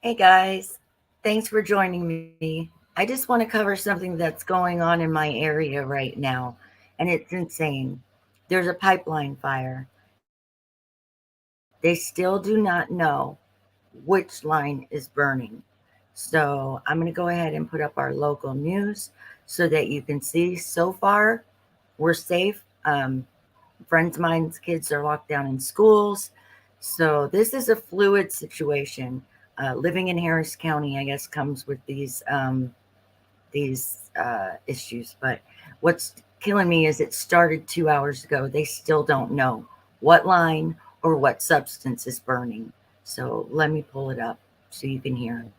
Hey guys, thanks for joining me. I just want to cover something that's going on in my area right now, and it's insane. There's a pipeline fire. They still do not know which line is burning. So I'm going to go ahead and put up our local news so that you can see. So far, we're safe. Friends of mine's kids are locked down in schools. So this is a fluid situation. Living in Harris County, I guess, comes with these issues. But what's killing me is it started 2 hours ago. They still don't know what line or what substance is burning. So let me pull it up so you can hear it.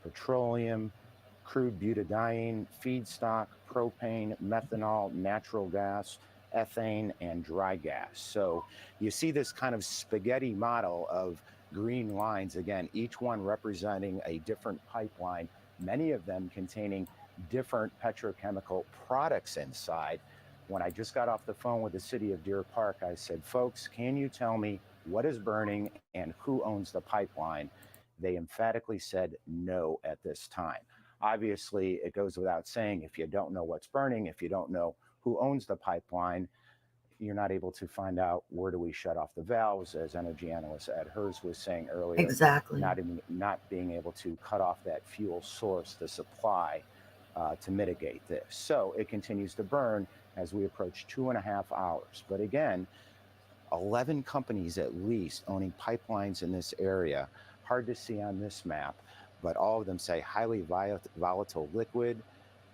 Petroleum, crude butadiene, feedstock, propane, methanol, natural gas, ethane, and dry gas. So you see this kind of spaghetti model of green lines, again, each one representing a different pipeline, many of them containing different petrochemical products inside. When I just got off the phone with the city of Deer Park, I said, folks, can you tell me what is burning and who owns the pipeline? They emphatically said no at this time. Obviously, it goes without saying if you don't know what's burning, if you don't know who owns the pipeline, you're not able to find out where do we shut off the valves, as energy analyst Ed Hers was saying earlier, Exactly. not being able to cut off that fuel source, the supply, to mitigate this. So it continues to burn as we approach 2.5 hours. But again, 11 companies at least owning pipelines in this area. Hard to see on this map, but all of them say highly volatile liquid.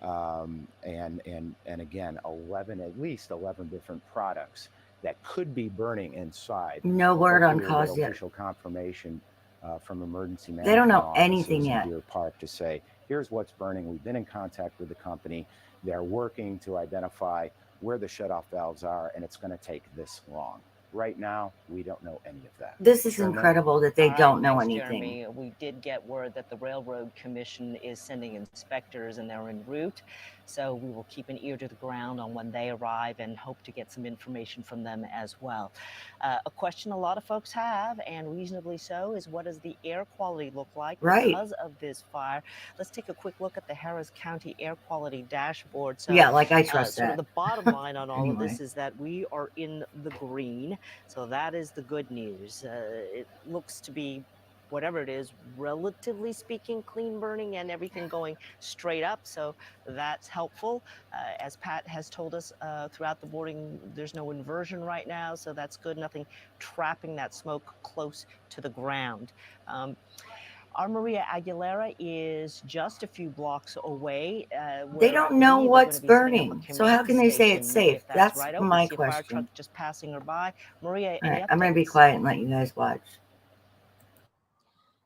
And again, 11, at least 11 different products that could be burning inside. No word on Hopefully, we'll get cause yet. official confirmation from emergency They don't management know anything officers in yet. Deer Park to say, here's what's burning. We've been in contact with the company. They're working to identify where the shutoff valves are, and it's going to take this long. Right now, we don't know any of that. This is Sherman? incredible that they All right, don't know thanks, anything. Jeremy. We did get word that the Railroad Commission is sending inspectors and they're en route. So we will keep an ear to the ground on when they arrive and hope to get some information from them as well. A question a lot of folks have, and reasonably so, is what does the air quality look like Right. because of this fire? Let's take a quick look at the Harris County Air Quality Dashboard. So, Yeah, like I trust sort of that. the bottom line on all of Anyway. this is that we are in the green. So that is the good news. It looks to be, whatever it is, relatively speaking, clean burning and everything going straight up. So that's helpful. As Pat has told us throughout the boarding, there's no inversion right now. So that's good. Nothing trapping that smoke close to the ground. Our Maria Aguilera is just a few blocks away, They where I don't know believe they're going what's to be setting up a burning. So how command can they say it's station, safe? if that's That's right. Oh, we my see a fire truck question. just passing her by. Maria, All any right, I'm going to be updates? quiet and let you guys watch.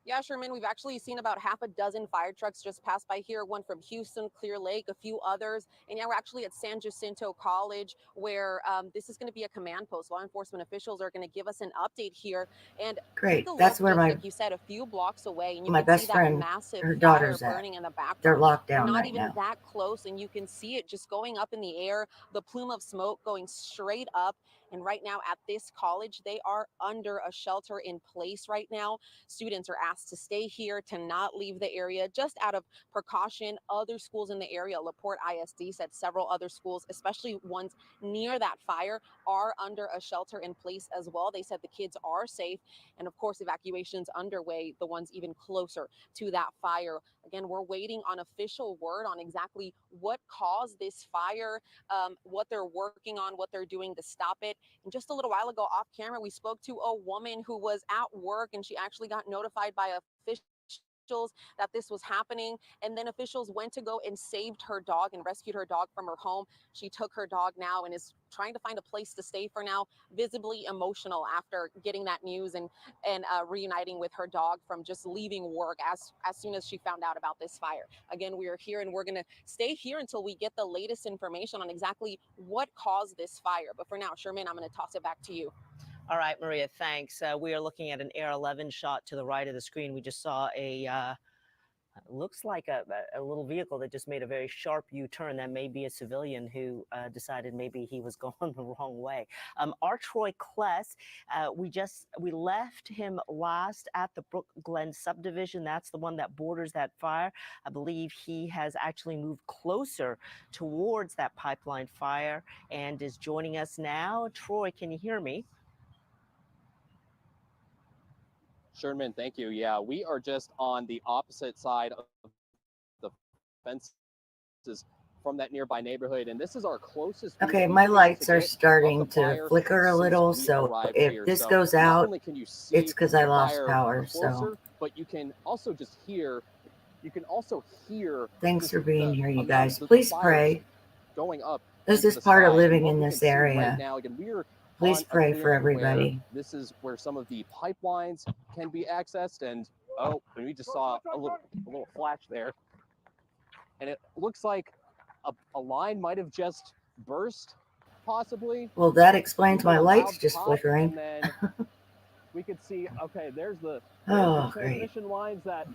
Yeah, Sherman, we've actually seen about half a dozen fire trucks just pass by here, one from Houston, Clear Lake, a few others. And yeah, we're actually at San Jacinto College, where this is going to be a command post. Law enforcement officials are going to give us an update here. And take Great. a That's look, where just my like you said, a few blocks away, and you my can see best that friend, massive her fire daughter's at. burning in the They're background. locked We're down not right even now. that close, and you can see it just going up in the air, the plume of smoke going straight up. And right now at this college, they are under a shelter in place right now. Students are asked to stay here, to not leave the area, just out of precaution. Other schools in the area, LaPorte ISD said several other schools, especially ones near that fire, are under a shelter in place as well. They said the kids are safe. And of course, evacuations underway, the ones even closer to that fire. Again, we're waiting on official word on exactly what caused this fire, what they're working on, what they're doing to stop it. And just a little while ago off camera, we spoke to a woman who was at work, and she actually got notified by officials that this was happening. And then officials went to go and saved her dog and rescued her dog from her home. She took her dog now and is trying to find a place to stay for now, visibly emotional after getting that news and reuniting with her dog from just leaving work as soon as she found out about this fire. Again, we are here and we're going to stay here until we get the latest information on exactly what caused this fire. But for now, Sherman, I'm going to toss it back to you. All right, Maria, thanks. We are looking at an Air 11 shot to the right of the screen. We just saw Looks like a little vehicle that just made a very sharp U-turn. That may be a civilian who decided maybe he was going the wrong way. Our Troy Kless, we left him last at the Brook Glen subdivision. That's the one that borders that fire. I believe he has actually moved closer towards that pipeline fire and is joining us now. Troy, can you hear me? Sherman, thank you. Yeah, we are just on the opposite side of the fences from that nearby neighborhood, and this is our closest. Okay, my lights are starting to flicker a little, so if this goes out, it's because I lost power. So, but you can also just hear. You can also hear. Thanks for being here, you guys. Please pray. Going up. This is part of living in this area. Right now, again, we're Please pray for everybody. This is where some of the pipelines can be accessed, and and we just saw a little flash there, and it looks like a line might have just burst, possibly. Well, that explains my lights just flickering. And then we could see. Okay, there's the transmission lines that.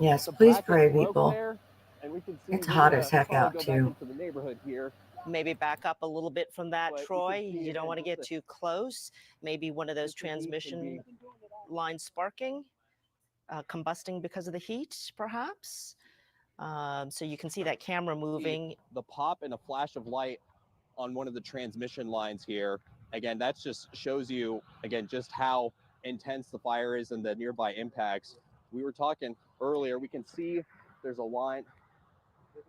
Yes, please pray, people. There, and we can see it's hot as heck out too. The neighborhood here. Maybe back up a little bit from that, Troy. You don't want to get too close. Maybe one of those transmission lines sparking, combusting because of the heat, perhaps. So you can see that camera moving. The pop and a flash of light on one of the transmission lines here. Again, that just shows you, again, just how intense the fire is and the nearby impacts. We were talking earlier, we can see there's a line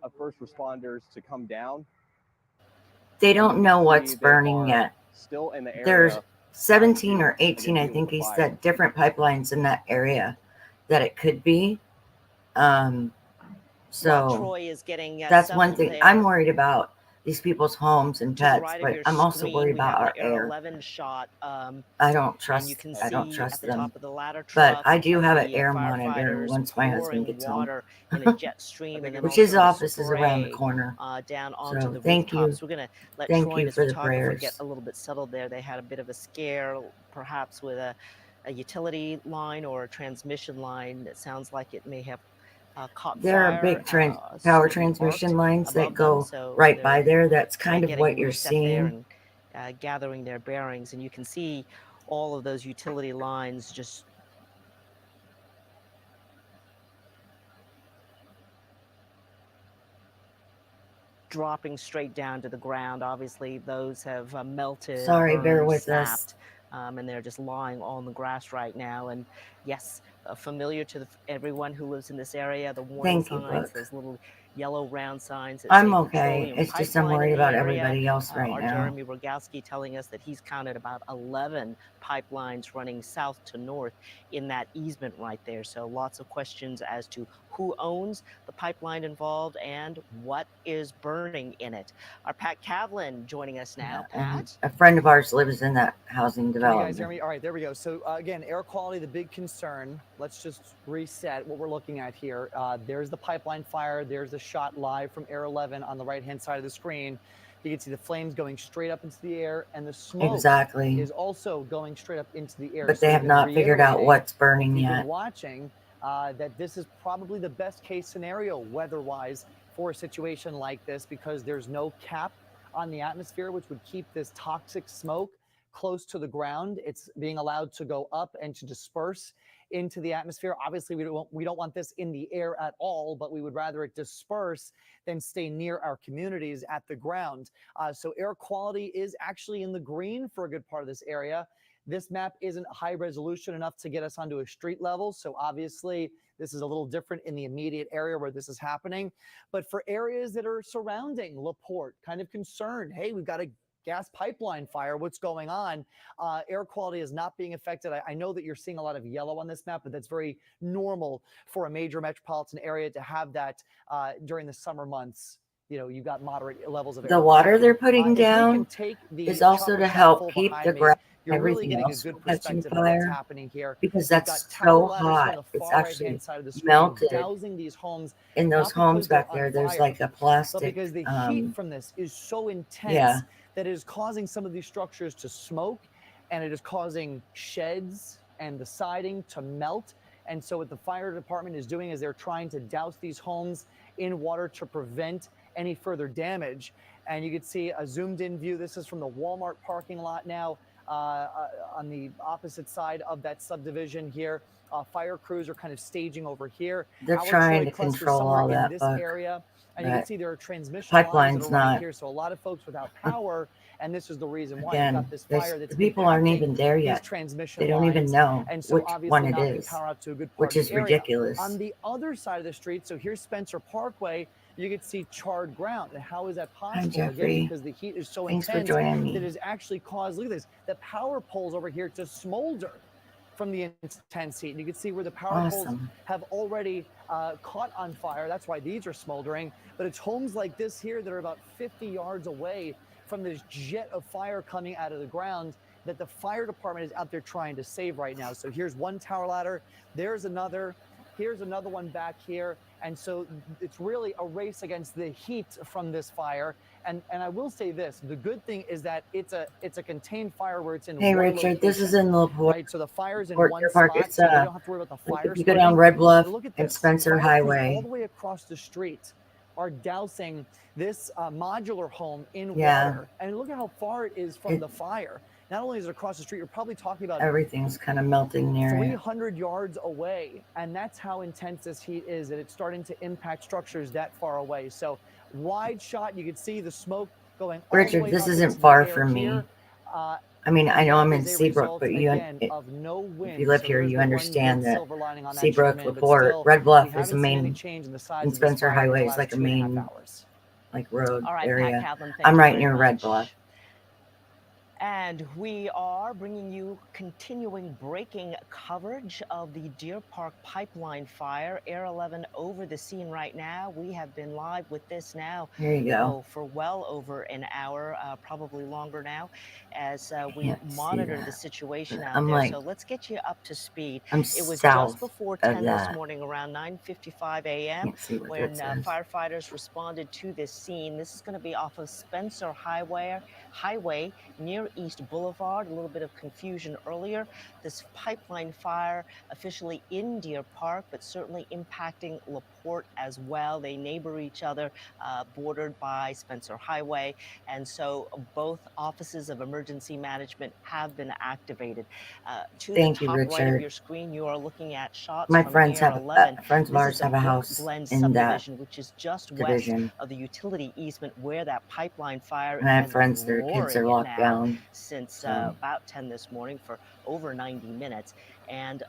of first responders to come down. They don't know what's burning yet. Still in the area. There's 17 or 18, I think he said, different pipelines in that area that it could be. So Troy is getting that's one thing I'm worried about. These people's homes and pets, but I'm also worried about our air. 11 shot. I don't trust them. But I do have an air monitor once my husband gets home. In a jet stream, and which his office is around the corner. Down onto so the thank you. We're gonna let thank Troy you for the prayers. Get a little bit settled there. They had a bit of a scare, perhaps with a utility line or a transmission line. It sounds like it may have. There are big power transmission lines that go right by there. That's kind of what you're seeing. And, gathering their bearings, and you can see all of those utility lines just dropping straight down to the ground. Obviously, those have melted. Sorry, burned, bear with snapped, us. And they're just lying on the grass right now. And yes, familiar to everyone who lives in this area. The warning signs, those little yellow round signs. I'm okay. It's just I'm worried about everybody else right now. Jeremy Rogowski telling us that he's counted about 11 pipelines running south to north in that easement right there. So lots of questions as to who owns the pipeline involved and what is burning in it. Our Pat Kavlin joining us now. Pat? A friend of ours lives in that housing development. You guys hear me? All right, there we go. So again, air quality, the big concern. Let's just reset what we're looking at here. There's the pipeline fire. There's the shot live from Air 11 on the right-hand side of the screen. You can see the flames going straight up into the air, and the smoke is also going straight up into the air. But they have not figured out what's burning yet. Watching that this is probably the best case scenario weather-wise for a situation like this, because there's no cap on the atmosphere, which would keep this toxic smoke close to the ground. It's being allowed to go up and to disperse into the atmosphere. Obviously, we don't want this in the air at all, but we would rather it disperse than stay near our communities at the ground. So air quality is actually in the green for a good part of this area. This map isn't high resolution enough to get us onto a street level. So obviously this is a little different in the immediate area where this is happening. But for areas that are surrounding LaPorte, kind of concerned, hey, we've got a gas pipeline fire, what's going on? Air quality is not being affected. I know that you're seeing a lot of yellow on this map, but that's very normal for a major metropolitan area to have that during the summer months. You know, you've got moderate levels of air. The water they're putting down is also to help keep the ground, everything else from catching fire, because that's so hot. It's actually melted in those homes back there. There's like a plastic. But because the heat from this is so intense that it is causing some of these structures to smoke, and it is causing sheds and the siding to melt. And so what the fire department is doing is they're trying to douse these homes in water to prevent any further damage. And you can see a zoomed in view. This is from the Walmart parking lot now on the opposite side of that subdivision here. Fire crews are kind of staging over here. They're Howard trying Troy to cluster control somewhere all in that this fuck, area. And you can but see there are transmission lines that pipeline's are running not. here. So a lot of folks without power, and this is the reason why you've Again, got this fire that's the people aren't impacting even there these yet. transmission They don't even lines, know and so which obviously one it knocking is, power out to a good part which of is the area. ridiculous. On the other side of the street, so here's Spencer Parkway, you can see charred ground. And how is that Hi, possible? Jeffrey. Again, because the heat is so Thanks for intense joining that me. has actually caused, look at this, the power poles over here to smolder from the intense heat. And you can see where the power poles Awesome. have already caught on fire. That's why these are smoldering. But it's homes like this here that are about 50 yards away from this jet of fire coming out of the ground that the fire department is out there trying to save right now. So here's one tower ladder. There's another. Here's another one back here. And so it's really a race against the heat from this fire. And I will say this, the good thing is that it's a contained fire where it's in Hey, one Richard, this is location, in LaPorte. right? So the fire's in Port one Deer Park. spot, It's so you don't have to worry about the like fire if you go down spreading. Red Bluff But look at and this. Spencer Fire crews all Highway. the way across the street are dousing this modular home in Yeah. water. And look at how far it is from It- the fire. Not only is it across the street, you're probably talking about Everything's kind of melting near it. 300 yards away. And that's how intense this heat is, that it's starting to impact structures that far away. So wide shot, you can see the smoke going all the Richard, way this up isn't into the far air from me. here. I mean, I know I'm that in is a Seabrook, result, but you, again, if of no wind. you live So here, there's you the one understand good that silver lining on that Seabrook, Sherman, but LaPorte, still, Red we Bluff is haven't the seen any main, change in the size and of this Spencer fire in the Highway is last like a 2.5 main hours. like road All right, Pat area. Kaplan, thank I'm you right very near Red much. Bluff. And we are bringing you continuing breaking coverage of the Deer Park pipeline fire. Air 11 over the scene right now. We have been live with this now Here you go. for well over an hour, probably longer now, as we Can't see monitor the that. situation out I'm there. like, So let's get you up to speed. I'm It was just south before of 10 this that. morning, around 9:55 a.m., Can't see what when that says. firefighters responded to this scene. This is going to be off of Spencer Highway near East Boulevard. A little bit of confusion earlier. This pipeline fire officially in Deer Park, but certainly impacting LaPorte as well. They neighbor each other, bordered by Spencer Highway. And so both offices of emergency management have been activated. To Thank the you, top right of Richard. your screen, you are looking at shots My from friends Air have 11. friends of This ours is the have a Brook house Glen in that subdivision, which is just west division, of the utility easement where that pipeline fire and I have has friends been their kids are roaring locked now down. since So about 10 this morning for over 90 minutes. And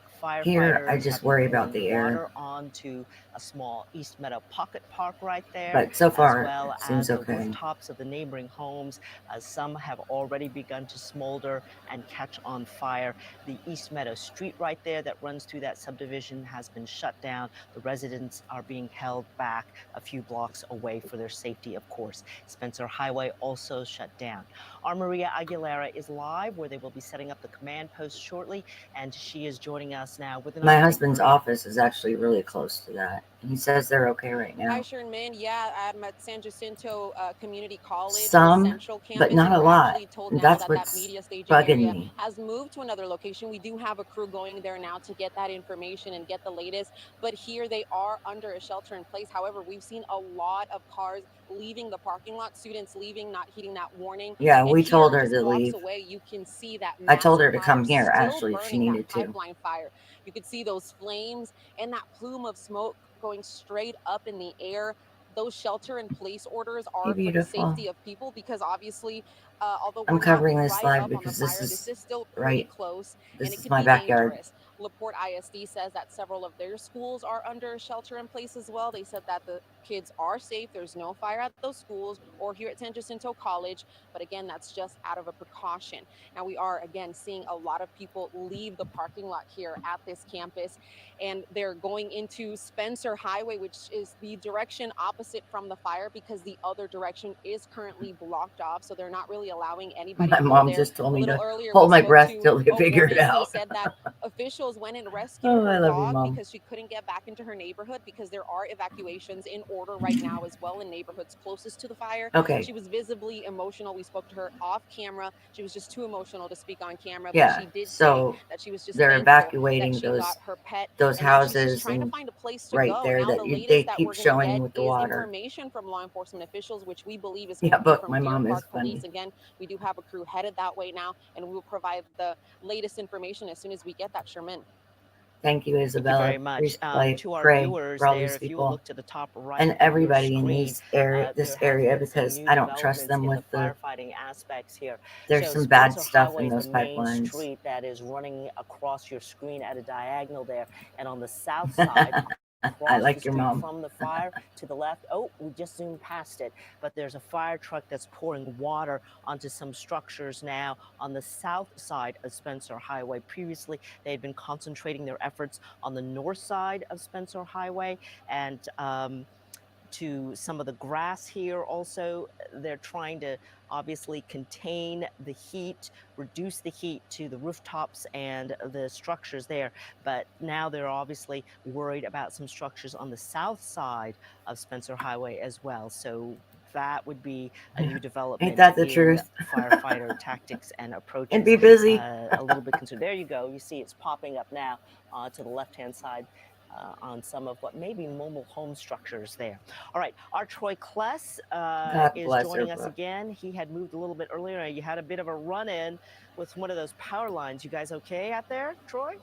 here, I firefighters just have been worry about pouring the air, water onto a small East Meadow Pocket Park right there, but so as far well it seems as the okay. rooftops of the neighboring homes. Some have already begun to smolder and catch on fire. The East Meadow Street right there that runs through that subdivision has been shut down. The residents are being held back a few blocks away for their safety, of course. Spencer Highway also shut down. Our Maria Aguilera is live, where they will be setting up the command post shortly, and she is joining us now with an My update. husband's Maria. office is actually really close to that. He says they're okay right Hi, now. Sherman. Yeah, I'm at San Jacinto Community College, the Some, central campus, but not and a we're lot. actually told And now that's that that what's media staging bugging area me. has moved to another location. We do have a crew going there now to get that information and get the latest, but here they are under a shelter in place. However, we've seen a lot of cars leaving the parking lot, students leaving, not heeding that warning. Yeah, And we here, told her just to blocks leave. away, you can see that I told her massive to come fire here, still actually, if she burning, that needed to. pipeline fire. You could see those flames and that plume of smoke going straight up in the air. Those shelter in place orders Hey, are for the beautiful. safety of people, because obviously, although I'm we're not covering this right live up on the because fire, this this is is still pretty right. close and This it is could my be backyard. dangerous. LaPorte ISD says that several of their schools are under shelter in place as well. They said that the kids are safe. There's no fire at those schools or here at San Jacinto College. But again, that's just out of a precaution. Now, we are again seeing a lot of people leave the parking lot here at this campus, and they're going into Spencer Highway, which is the direction opposite from the fire, because the other direction is currently blocked off. So they're not really allowing anybody My to go mom there. just told A me little to earlier, hold we my spoke breath to till they a figure it woman who out. said that officials went and rescued Oh, I her love you, dog Mom. because she couldn't get back into her neighborhood because there are evacuations in order right now as well in neighborhoods closest to the fire. Okay. She was visibly emotional. We spoke to her off camera. She was just too emotional to speak on camera, but Yeah. she did say So that she was just they're thankful evacuating that she got her pet, those and now she's just houses trying to and find a place to right go. there Now that the they latest that keep we're going to showing get with the is water. information from law enforcement officials, which we believe is Yeah, going to be book. from My Deer mom is Park Police. funny. Again, we do have a crew headed that way now, and we will provide the latest information as soon as we get that, Sherman. Thank you, Thank you Isabella. very much. Please To our pray viewers for all there, these if you will people look to the top right and of your everybody in screen, this area, there has been some because new I don't trust developments them in with the the. firefighting aspects here. There's So some bad Spencer stuff Highway in is those the main pipelines. street that is running across your screen at a diagonal there, and on the south side, I across like the your street mom. from the fire to the left. Oh, we just zoomed past it, but there's a fire truck that's pouring water onto some structures now on the south side of Spencer Highway. Previously, they had been concentrating their efforts on the north side of Spencer Highway and to some of the grass here. Also, they're trying to obviously contain the heat, reduce the heat to the rooftops and the structures there. But now they're obviously worried about some structures on the south side of Spencer Highway as well. So that would be a new development Ain't that the in truth? firefighter tactics and approaches. And be busy. A little bit concerned. There you go. You see it's popping up now to the left-hand side on some of what may be mobile home structures there. All right, our Troy Kless God is bless joining her, us bro. again. He had moved a little bit earlier. You had a bit of a run-in with one of those power lines. You guys okay out there, Troy?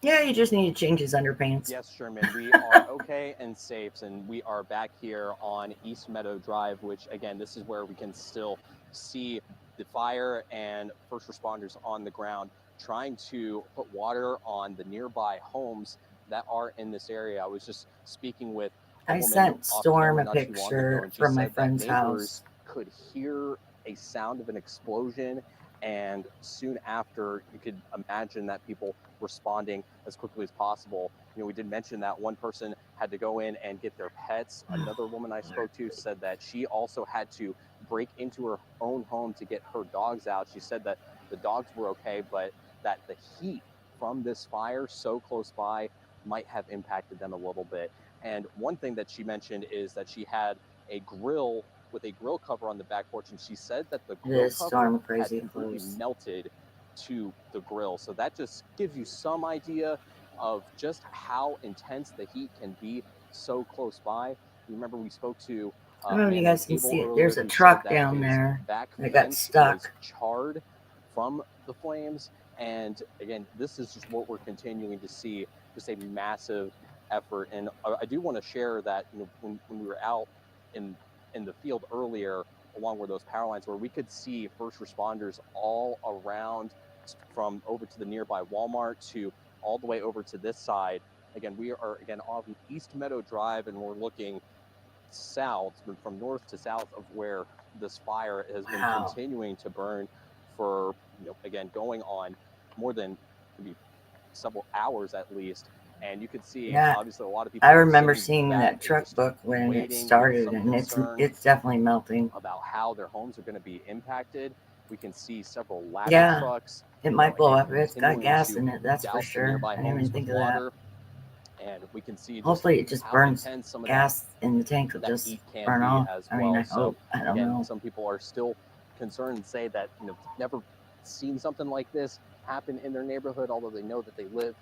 Yeah, you just need to change his underpants. Yes, Sherman, we are okay and safe, and we are back here on East Meadow Drive, which, again, this is where we can still see the fire and first responders on the ground trying to put water on the nearby homes that are in this area. I was just speaking with a I woman sent off Storm camera a not too long ago, picture and she from my said that friend's neighbors house. could hear a sound of an explosion, and soon after, you could imagine that people responding as quickly as possible. You know, we did mention that one person had to go in and get their pets. Another woman I spoke to said that she also had to break into her own home to get her dogs out. She said that the dogs were okay, but that the heat from this fire so close by might have impacted them a little bit. And one thing that she mentioned is that she had a grill with a grill cover on the back porch, and she said that the grill This cover storm had crazy completely close. melted to the grill. So that just gives you some idea of just how intense the heat can be so close by. Remember, we spoke to I don't know if you Amanda guys can Cable see it. earlier, There's a who truck said that down his there back that got fence stuck. was charred from the flames. And again, this is just what we're continuing to see, just a massive effort. And I do want to share that, you know, when we were out in the field earlier along where those power lines were, we could see first responders all around, from over to the nearby Walmart to all the way over to this side. Again, we are on East Meadow Drive, and we're looking south, from north to south of where this fire has been Wow. continuing to burn for, you know, again, going on more than maybe several hours at least. And you could see, Yeah. obviously, a lot of people I are remember sitting seeing back that and truck just book when it waiting with started, some and concern it's definitely melting. about how their homes are going to be impacted. We can see several ladder Yeah. trucks. It might blow up if it's got continuing gas to in it, that's for douse the sure. nearby I didn't even homes think with of that. water. And we can see just Hopefully it just how burns intense some of gas in the tank will that just heat can burn be off. as I mean, well. I So hope. I don't again, know. some people are still concerned and say that, you know, never seen something like this happen in their neighborhood, although they know that they live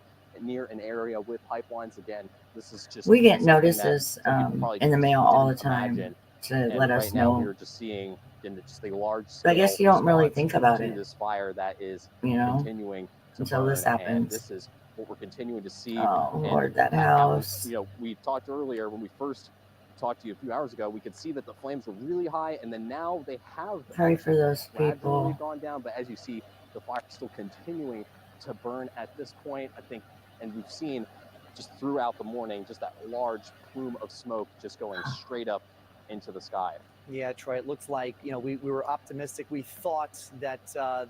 near an area with pipelines. Again, this is just We get something that notices some people probably in the just mail all the didn't time imagine. to And let right us now, we know. are just seeing just a large But I scale guess you don't really response think about to it, this fire that is you know, continuing to until burn. this And happens. this is what we're continuing to see. Oh, And Lord, that that was, house. you know, we talked earlier when we first talked to you a few hours ago, we could see that the flames were really high, and then now they have Pray for those gradually people. gone down. But as you see, the fire is still continuing to burn at this point, I think. And we've seen just throughout the morning, just that large plume of smoke just going straight up into the sky. Yeah, Troy, it looks like, you know, we were optimistic. We thought that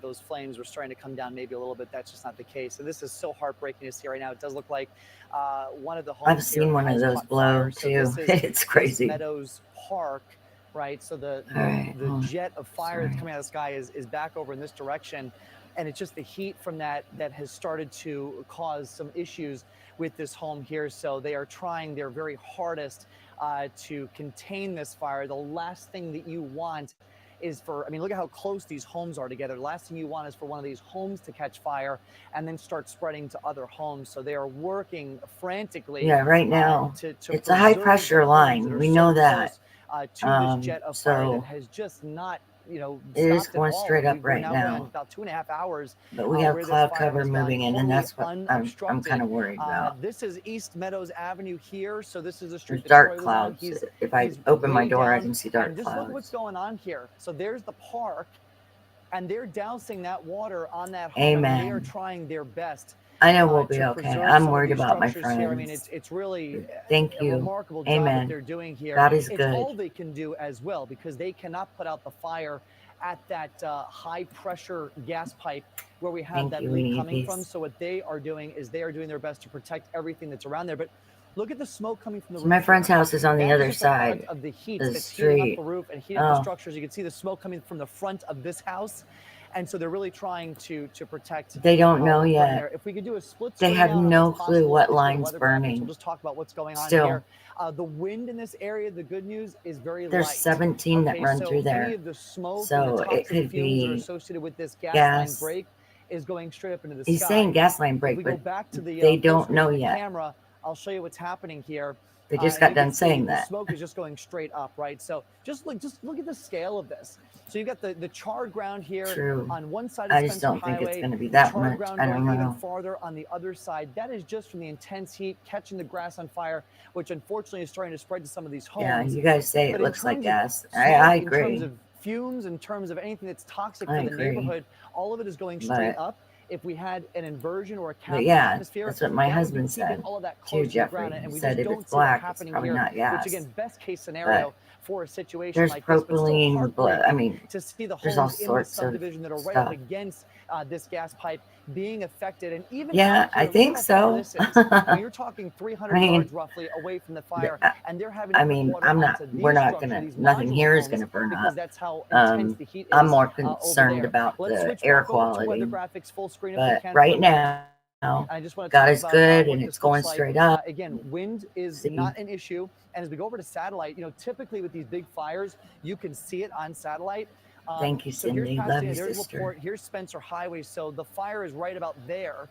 those flames were starting to come down maybe a little bit. That's just not the case. So this is so heartbreaking to see right now. It does look like one of the homes I've seen one of has those caught blow fire. So too. this is It's crazy. East Meadows Park, right? So the All right. jet of fire Sorry. that's coming out of the sky is back over in this direction. and it's just the heat from that has started to cause some issues with this home here. So they are trying their very hardest to contain this fire. The last thing that you want is for, I mean, look at how close these homes are together. The last thing you want is for one of these homes to catch fire and then start spreading to other homes. So they are working frantically. Yeah, right now to it's a high preserve the pressure homes line. that are We so know that. close, to this jet of fire So that has just not, it is stopped at going all. straight up We're right now going on now. about 2.5 hours But we have where this cloud fire cover has gone moving in, and totally that's what I'm unobstructed. kind of worried about. This is East Meadows Avenue here. So this is the street There's that dark Troy was on. clouds. If I he's open my way door, I down, can see dark and just look at what's clouds. going on here. So there's the park, and they're dousing that water on that home. I mean, they are Amen. trying their best I know we'll be to okay. preserve I'm some of worried these about my structures here. I mean, friends. it's really Thank a you. remarkable job that Amen. they're doing here. God is It's good. all they can do as well, because they cannot put out the fire at that high pressure gas pipe where we have Thank that you, leak Winnie coming from. Peace. So what they are doing is they are doing their best to protect everything that's around there. But look at the smoke coming from the So roof my here. friend's house is on the That is other just a product side of the heat of the that's heating up street. the roof and heating up the Oh, structures. You can see the smoke coming from the front of this house. And so they're really trying to protect they don't know from yet. there. If we could do a split They screen have now, I don't know no if it's clue possible. what Let's go to line's weather graphics. We'll burning. just talk about what's going on Still, here. The wind in this area, the good news is very there's light. 17 that Okay, run so through any there. of the smoke and the So it toxic could fumes that are be associated with this gas line gas. break is going straight up into the He's sky. saying gas line If break, we go but back to the they full don't screen know of the yet. camera, I'll show you what's happening here. They just And got you can done see saying the that. smoke is just going straight up, right? So just look at the scale of this. So you've got the charred ground here True. on one side of I just Spencer don't think it's Highway, going to be the that charred much. ground I going don't even know. farther on the other side. That is just from the intense heat catching the grass on fire, which unfortunately is starting to spread to some of these Yeah, homes. you guys say it But in looks like terms of gas. smoke, I in terms agree. of fumes, in terms of anything that's toxic I for the agree. neighborhood, all of it is going straight But up. If we had an inversion or a cap but in the yeah, atmosphere, that's what my that would be husband keeping said all of that too, close to the Jeffrey. ground, and He we said just if don't it's see that black, it's happening probably here. not Which gas. again, best case But scenario for a situation there's like this, but still propylene, blood. I heartbreaking mean, to see the there's all homes in this sorts of subdivision that are right up stuff. against this gas pipe being affected. And even Yeah, out I here, look think how far so. this is. I mean, you're talking 300 I mean, yards roughly away from the fire, and they're having to I put mean, water I'm not. onto We're these not structures, gonna. these Nothing modular here is homes, gonna burn because up. that's how intense the heat I'm is more over concerned there. about Let's the switch air back over to weather quality. graphics full screen if we But can, right folks. now, And I just want to God talk is about good, what and this it's going looks like. straight up. Again, wind is See, not an issue. And as we go over to satellite, typically with these big fires, you can see it on satellite. thank you, So here's Cindy. Love you, there's sister. LaPorte, here's Spencer Highway. So the fire is right about there,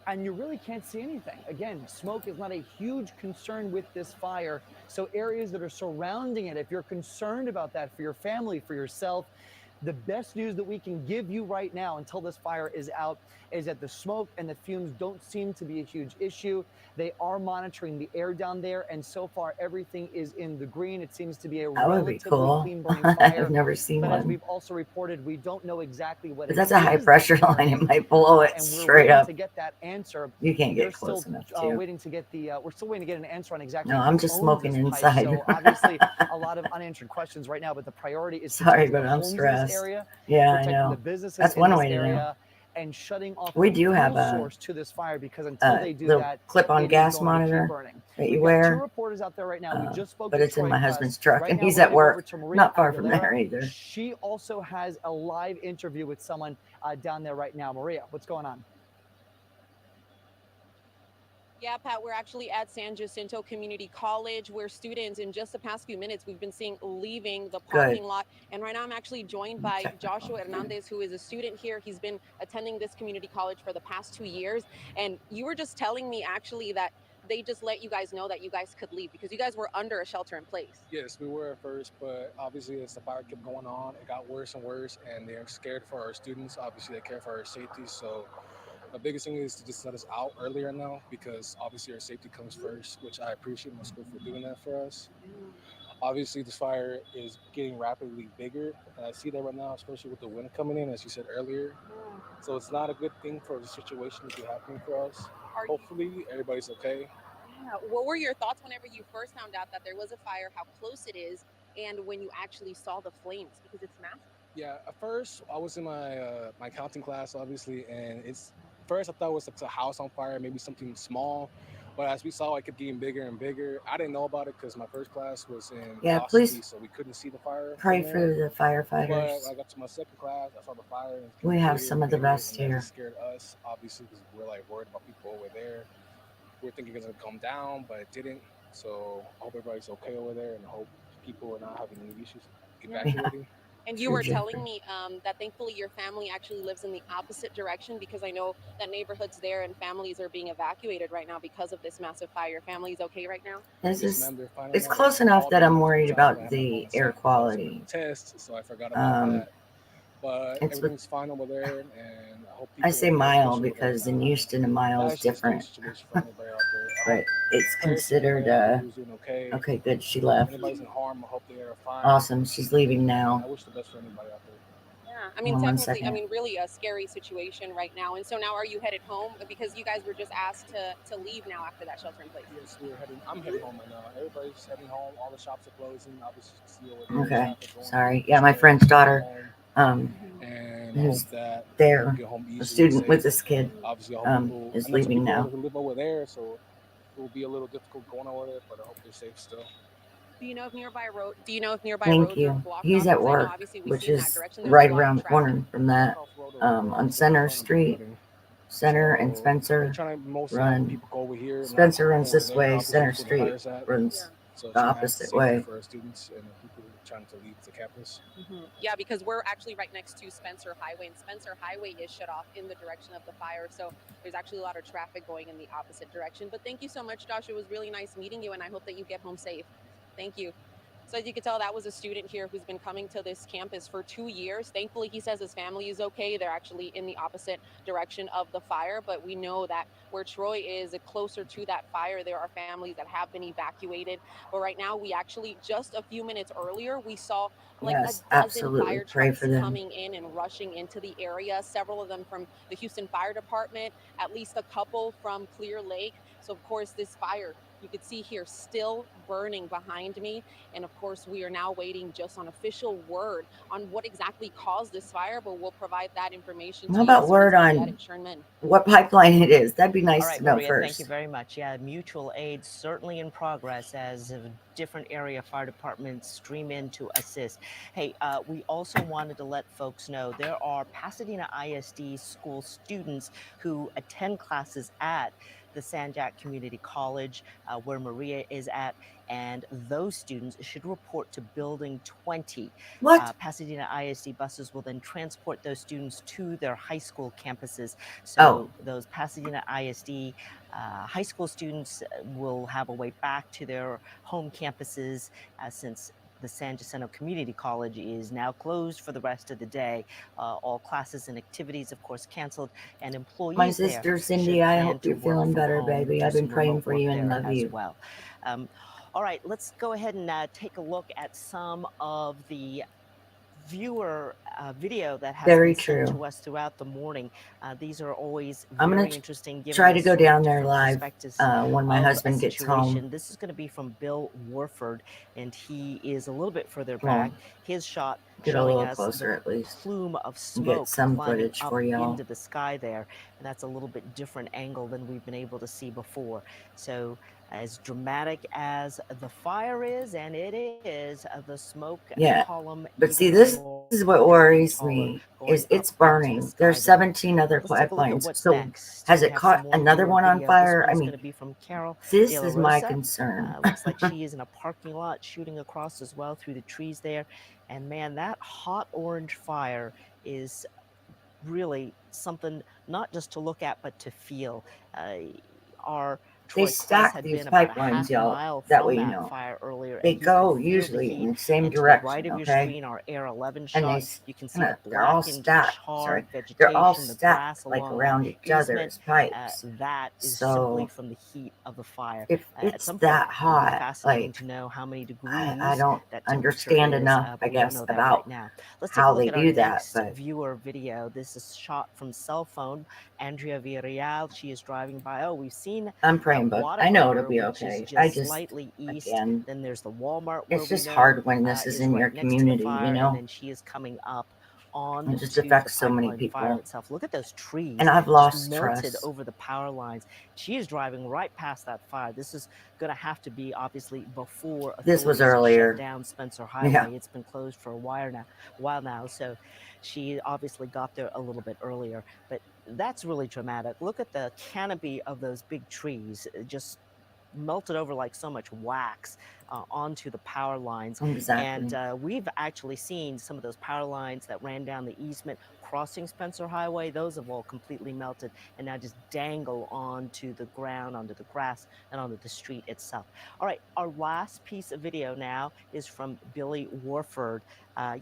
and you really can't see anything. Again, smoke is not a huge concern with this fire. So areas that are surrounding it, if you're concerned about that for your family, for yourself, the best news that we can give you right now until this fire is out is that the smoke and the fumes don't seem to be a huge issue. They are monitoring the air down there, and so far everything is in the green. It seems to be a That would be relatively cool. clean burning I've fire. never seen But as one. we've also reported, we don't know exactly what But it that's a high is pressure that's line. It burning, might blow it and we're straight waiting up. to get that answer. You can't They're get close still enough to. waiting to get we're still waiting to get an answer on exactly No, who I'm just owns smoking this pipe. inside. So obviously a lot of unanswered questions right now, but the priority is Sorry, protecting but the I'm homes in stressed. this area, Yeah, I protecting the know. businesses That's in one this way to know. area, and shutting off We the do have fuel a, source to this fire, because until they do little that, clip-on it is gas going to keep monitor burning. that you We've got 2 wear. reporters out there right now. We just spoke But to it's in Troy my Press. husband's truck, Right and now, he's we're at going to go over work, to Maria not far from Aguilera. there either. She also has a live interview with someone down there right now. Maria, what's going on? Yeah, Pat, we're actually at San Jacinto Community College, where students in just the past few minutes we've been seeing leaving the parking lot. And right now I'm actually joined by Check my Joshua phone. Hernandez, who is a student here. He's been attending this community college for the past 2 years. And you were just telling me actually that they just let you guys know that you guys could leave because you guys were under a shelter in place. Yes, we were at first, but obviously as the fire kept going on, it got worse and worse, and they're scared for our students. Obviously, they care for our safety. So the biggest thing is to just let us out earlier now, because obviously our safety comes first, which I appreciate my school for doing that for us. Obviously, this fire is getting rapidly bigger, and I see that right now, especially with the wind coming in, as you said earlier. So it's not a good thing for the situation to be happening for us. Hopefully, everybody's okay. Yeah. What were your thoughts whenever you first found out that there was a fire, how close it is, and when you actually saw the flames? Because it's massive. Yeah, at first I was in my my accounting class, obviously, and first I thought it was like a house on fire, maybe something small, But as we saw, it kept getting bigger and bigger. I didn't know about it because my first class was in Yeah, philosophy, please so we couldn't see the fire pray from for there. the But when firefighters. I got to my second class, I saw the fire and it's We getting have bigger some and of the bigger, best and that here. just scared us, obviously, because we're like worried about people over there. We're thinking it's gonna come down, but it didn't. So I hope everybody's okay over there, and I hope people are not having any issues Yeah. evacuating. And you True, were telling Jeffrey. me that thankfully your family actually lives in the opposite direction, because I know that neighborhoods there and families are being evacuated right now because of this massive fire. Your family's okay right now? This Yes, is ma'am. They're fine right it's now. They close actually enough called that me I'm because I'm worried driving. I about had my phone the on air silent because I was doing quality. a test, so I forgot about that. But It's with everything's fine over there, and I hope I people say are mile beneficial over there. because in Houston a mile is That's just a good different, situation for everybody out there. I but hope it's prayers to everybody considered out there who's doing okay. okay, good. She If left. anybody's in harm, I hope they are fine. Awesome. She's leaving And now. I wish the best for anybody out there. Yeah, I mean, Hold on one technically, I second. mean, really a scary situation right now. And so now, are you headed home? Because you guys were just asked to leave now after that shelter in place. Yes, I'm heading home right now. Everybody's heading home. All the shops are closing. Obviously, you can see over there Okay. traffic going Sorry. through Yeah, my the friend's square to daughter, home. Mhm. And I who's hope that there, people get home a easily and student with safe. this kid, Obviously, I hope people. is I know some leaving people now. who live over there, so it will be a little difficult going over there. But I hope they're safe still. Do you know if nearby Thank roads are you. blocked He's off? at Because I know work, obviously we which see in that is direction there's a right lot of around the traffic. corner from that. Off road over there, On so they're Center trying to be Street, cutting. Center and So they're Spencer trying to mostly have run. people go over here, not Spencer runs over this there. way. Obviously, Center that's where the Street fire's at. runs So the trying to have opposite safety way. for our students and the people trying to leave the campus. Yeah, because we're actually right next to Spencer Highway, and Spencer Highway is shut off in the direction of the fire. So there's actually a lot of traffic going in the opposite direction. But thank you so much, Josh. It was really nice meeting you, and I hope that you get home safe. Thank you. So as you can tell, that was a student here who's been coming to this campus for 2 years. Thankfully, he says his family is okay. They're actually in the opposite direction of the fire, but we know that where Troy is closer to that fire, there are families that have been evacuated. But right now, we actually, just a few minutes earlier, we saw like a Yes, dozen absolutely. fire Pray trucks for them. coming in and rushing into the area, several of them from the Houston Fire Department, at least a couple from Clear Lake. So of course, this fire, you could see here, still burning behind me. And of course, we are now waiting just on official word on what exactly caused this fire, but we'll provide that information to How you about as soon as word we get on it, Sherman. what pipeline it is? That'd be All nice right, to know Maria, thank you first. very much. Yeah, mutual aid certainly in progress as different area fire departments stream in to assist. Hey, we also wanted to let folks know there are Pasadena ISD school students who attend classes at the San Jac Community College, where Maria is at, and those students should report to Building 20. What? Pasadena ISD buses will then transport those students to their high school campuses. Oh. So those Pasadena ISD high school students will have a way back to their home campuses since the San Jacinto Community College is now closed for the rest of the day. All classes and activities, of course, canceled, and employees My there sister should Cindy, I plan hope to you're work feeling from better, home, baby. do I've been some praying remote for work you and there love as you. well. All right, let's go ahead and take a look at some of the viewer video that has Very been sent true. to us throughout the morning. These are always I'm very gonna interesting, giving try to us go sort of down there different live perspectives when my of a husband gets home. situation. This is going to be from Bill Warford, and he is a little bit further Well, back. His shot get a showing little us closer the at least plume of and get smoke some climbing footage up for y'all. into the sky there, and that's a little bit different angle than we've been able to see before. So as dramatic as the fire is, and it is, the smoke Yeah, column but see, even this more is what and worries taller me going is up it's into the burning. sky There's there. 17 other Let's take a look at pipelines. what's So next. has We it have some caught more another viewer one on video. This fire? one I is mean, going to be from Carol this De La is my Rosa. concern. Looks like she is in a parking lot shooting across as well through the trees there. And man, that hot orange fire is really something not just to look at, but to feel. Our They Troy Cress stack had these been about a pipelines, half y'all. mile That from way you that know. fire earlier, They and you can go feel the usually heat. in the same And to the right direction, of your okay? screen, our Air 11 And shot, you can see the they're all blackened, stacked. charred They're all vegetation, the stacked grass like along around that each other easement. as pipes. That is simply So from the heat of the fire. if At it's some point, that it will be hot, fascinating like to know how many I degrees don't that temperature understand is, enough, but I we don't guess, know that about right now. Let's take a how look they at our do that, next but viewer video. This is shot from cell phone. Andrea Villarreal, she is driving by. Oh, we've seen I'm praying, but I know it'll Whataburger, be which is okay. just slightly east. Again, Then there's the Walmart, where it's we just know hard when this is is in your right next to the community, fire, you and know? then she is coming up on It just to the affects so many pipeline fire people. itself. Look at those trees And I've just lost melted trust. over the power lines. She is driving right past that fire. This is going to have to be obviously before This was authorities shut earlier. down Spencer Yeah. Highway. It's been closed for a while now. So she obviously got there a little bit earlier. But that's really dramatic. Look at the canopy of those big trees. It just melted over like so much wax onto the power lines. Exactly. And we've actually seen some of those power lines that ran down the easement crossing Spencer Highway. Those have all completely melted and now just dangle onto the ground, onto the grass, and onto the street itself. All right, our last piece of video now is from Billy Warford.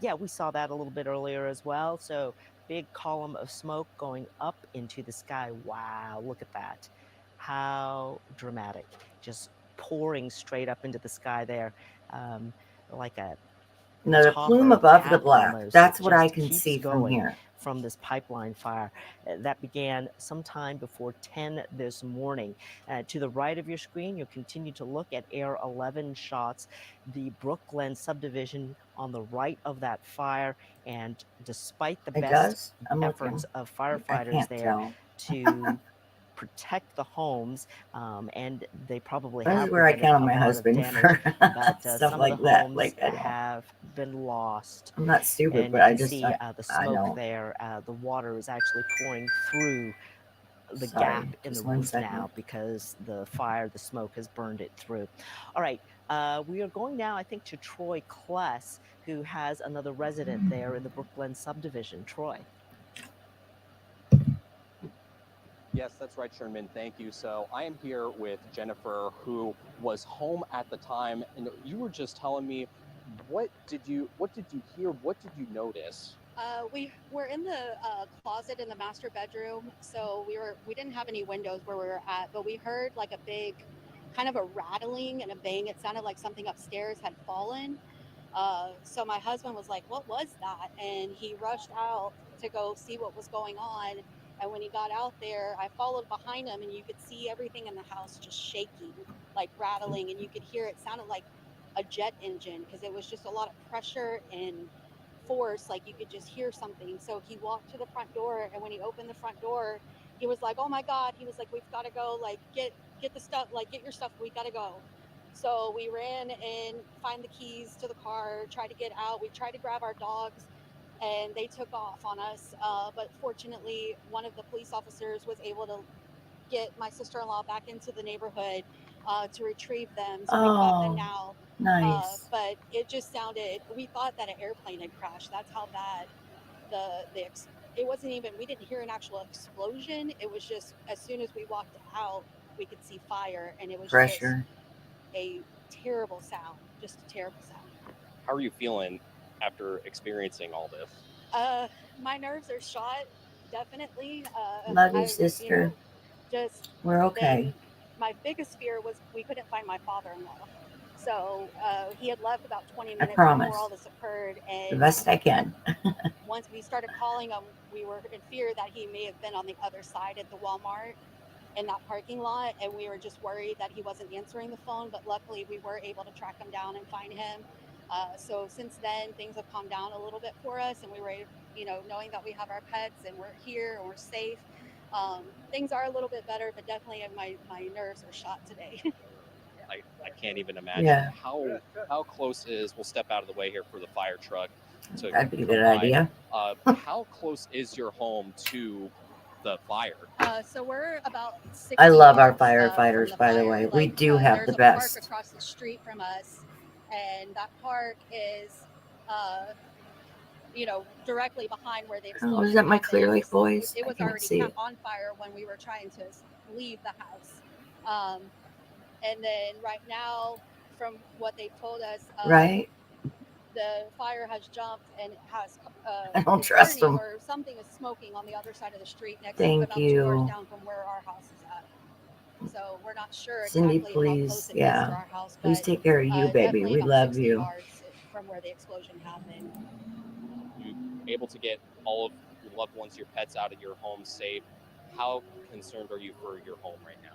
Yeah, we saw that a little bit earlier as well. So big column of smoke going up into the sky. Wow, look at that. How dramatic. Just pouring straight up into the sky there, like a Now the plume topper above the cap black, almost. that's It what I just can keeps see from going here. from this pipeline fire that began sometime before 10 this morning. To the right of your screen, you'll continue to look at Air 11 shots, the Brookglen subdivision on the right of that fire. And despite the It best does? I'm efforts looking. of I firefighters can't there tell. to protect the homes, and they probably This is have where I prevented count on a my lot of husband damage, for but stuff some of like the that. homes Like, I don't. have been lost. I'm not stupid, And but you I can just, see the I smoke don't. there. The water is actually pouring through the Sorry, gap in the just 1 roof second. now because the fire, the smoke has burned it through. All right, we are going now, I think, to Troy Kless, who has another resident there in the Brookglen subdivision. Troy. Yes, that's right, Sherman. Thank you. So I am here with Jennifer, who was home at the time, and you were just telling me, what did you hear? What did you notice? We were in the closet in the master bedroom, so we didn't have any windows where we were at, but we heard like a big, kind of a rattling and a bang. It sounded like something upstairs had fallen. So my husband was like, "What was that?" And he rushed out to go see what was going on. And when he got out there, I followed behind him, and you could see everything in the house just shaking, like rattling, and you could hear it sounded like a jet engine because it was just a lot of pressure and force, like you could just hear something. So he walked to the front door, and when he opened the front door, he was like, "Oh my God," he was like, "We've got to go, like get the stuff, like get your stuff, we got to go." So we ran and find the keys to the car, tried to get out. We tried to grab our dogs, and they took off on us. But fortunately, one of the police officers was able to get my sister-in-law back into the neighborhood to retrieve them. So we've got them Oh, now. nice. But it just sounded. We thought that an airplane had crashed. That's how bad it wasn't even. We didn't hear an actual explosion. It was just as soon as we walked out, we could see fire, and it was just Pressure. a terrible sound. Just a terrible sound. How are you feeling after experiencing all this? My nerves are shot. Definitely. Love you, I, sister. just We're okay. then my biggest fear was we couldn't find my father-in-law. So he had left about 20 I minutes promise. before all this occurred, The and best I can. once we started calling him, we were in fear that he may have been on the other side at the Walmart in that parking lot, and we were just worried that he wasn't answering the phone. But luckily, we were able to track him down and find him. So since then, things have calmed down a little bit for us, and we were, knowing that we have our pets and we're here and we're safe. Things are a little bit better, but definitely my nerves are shot today. I can't even imagine Yeah. how close is. We'll step out of the way here for the fire truck. That'd be a good come by. idea. How close is your home to the fire? So we're about 60 I love our yards, from firefighters, by the fire. way. We Like, do have there's the a best. park across the street from us, and that park is, directly behind where the explosion Oh, is that my happened. Clear Lake boys? It I was can't already see it. on fire when we were trying to leave the house. And then right now, from what they've told us, Right? the fire has jumped and has I don't is trust burning, them. or something is smoking on the other side of the street next Thank about 2 doors you. down from where our house is at. So we're not sure Cindy, exactly how please. close it is Yeah. to our house, Please but take care of you, baby. definitely We about love 60 you. yards from where the explosion happened. You able to get all of your loved ones, your pets, out of your home safe? How concerned are you for your home right now?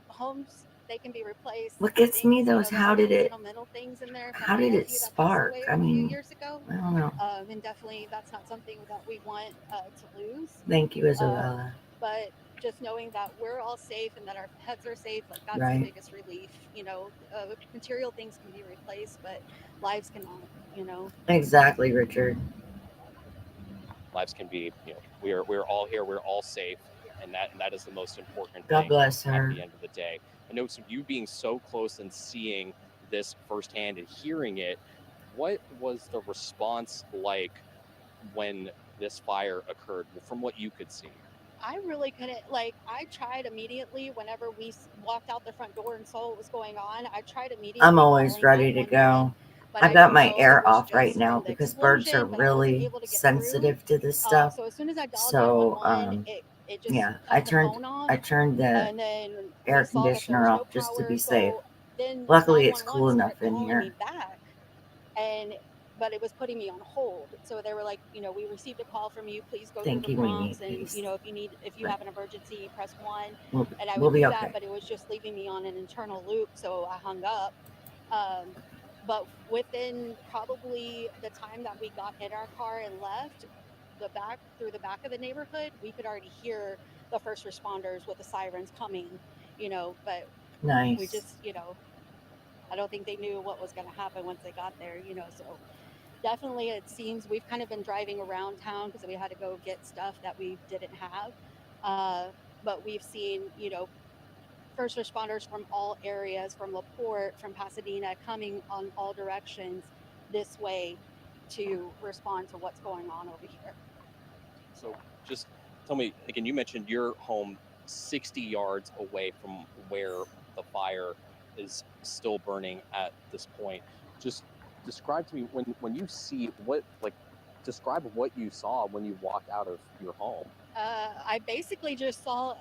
Homes they can be replaced. What I gets think, me though is there's how some did it sentimental things in there from how my did it nephew that passed spark? away I a few mean, years ago. I don't know. And definitely that's not something that we want to lose. Thank you, Um, Isabella. but just knowing that we're all safe and that our pets are safe, like that's the Right. biggest relief. Material things can be replaced, but lives cannot. Exactly, Richard. Lives can be, we're all here, we're all safe, and that is the most important God thing bless at her. the end of the day. I know, so you being so close and seeing this firsthand and hearing it, what was the response like when this fire occurred from what you could see? I really couldn't, like, I tried immediately whenever we walked out the front door and saw what was going on. I tried I'm immediately always calling ready to 911, go. but I've I got didn't my know if it air was off right just now from the because birds are explosion, but I wasn't really able to get through. sensitive to this stuff. So as soon as I dialed So 911, it just yeah, cut the phone off, I turned the and then air we saw that there conditioner was no off just to power. be safe. So then Luckily, it's 911 cool enough started in calling me here. back, and but it was putting me on hold. So they were like, we received a call from you. Please go through Thank the you. We need prompts, and peace. if you But have an emergency, press 1. we'll And I we'll would be do that, okay. but it was just leaving me on an internal loop. So I hung up. Um, but within probably the time that we got in our car and left, through the back of the neighborhood, we could already hear the first responders with the sirens coming. But we Nice. just, I don't think they knew what was going to happen once they got there. So definitely it seems we've kind of been driving around town because we had to go get stuff that we didn't have. But we've seen, first responders from all areas, from LaPorte, from Pasadena, coming on all directions this way to respond to what's going on over here. So just tell me again, you mentioned your home 60 yards away from where the fire is still burning at this point. Just describe to me when you see describe what you saw when you walked out of your home. I basically just saw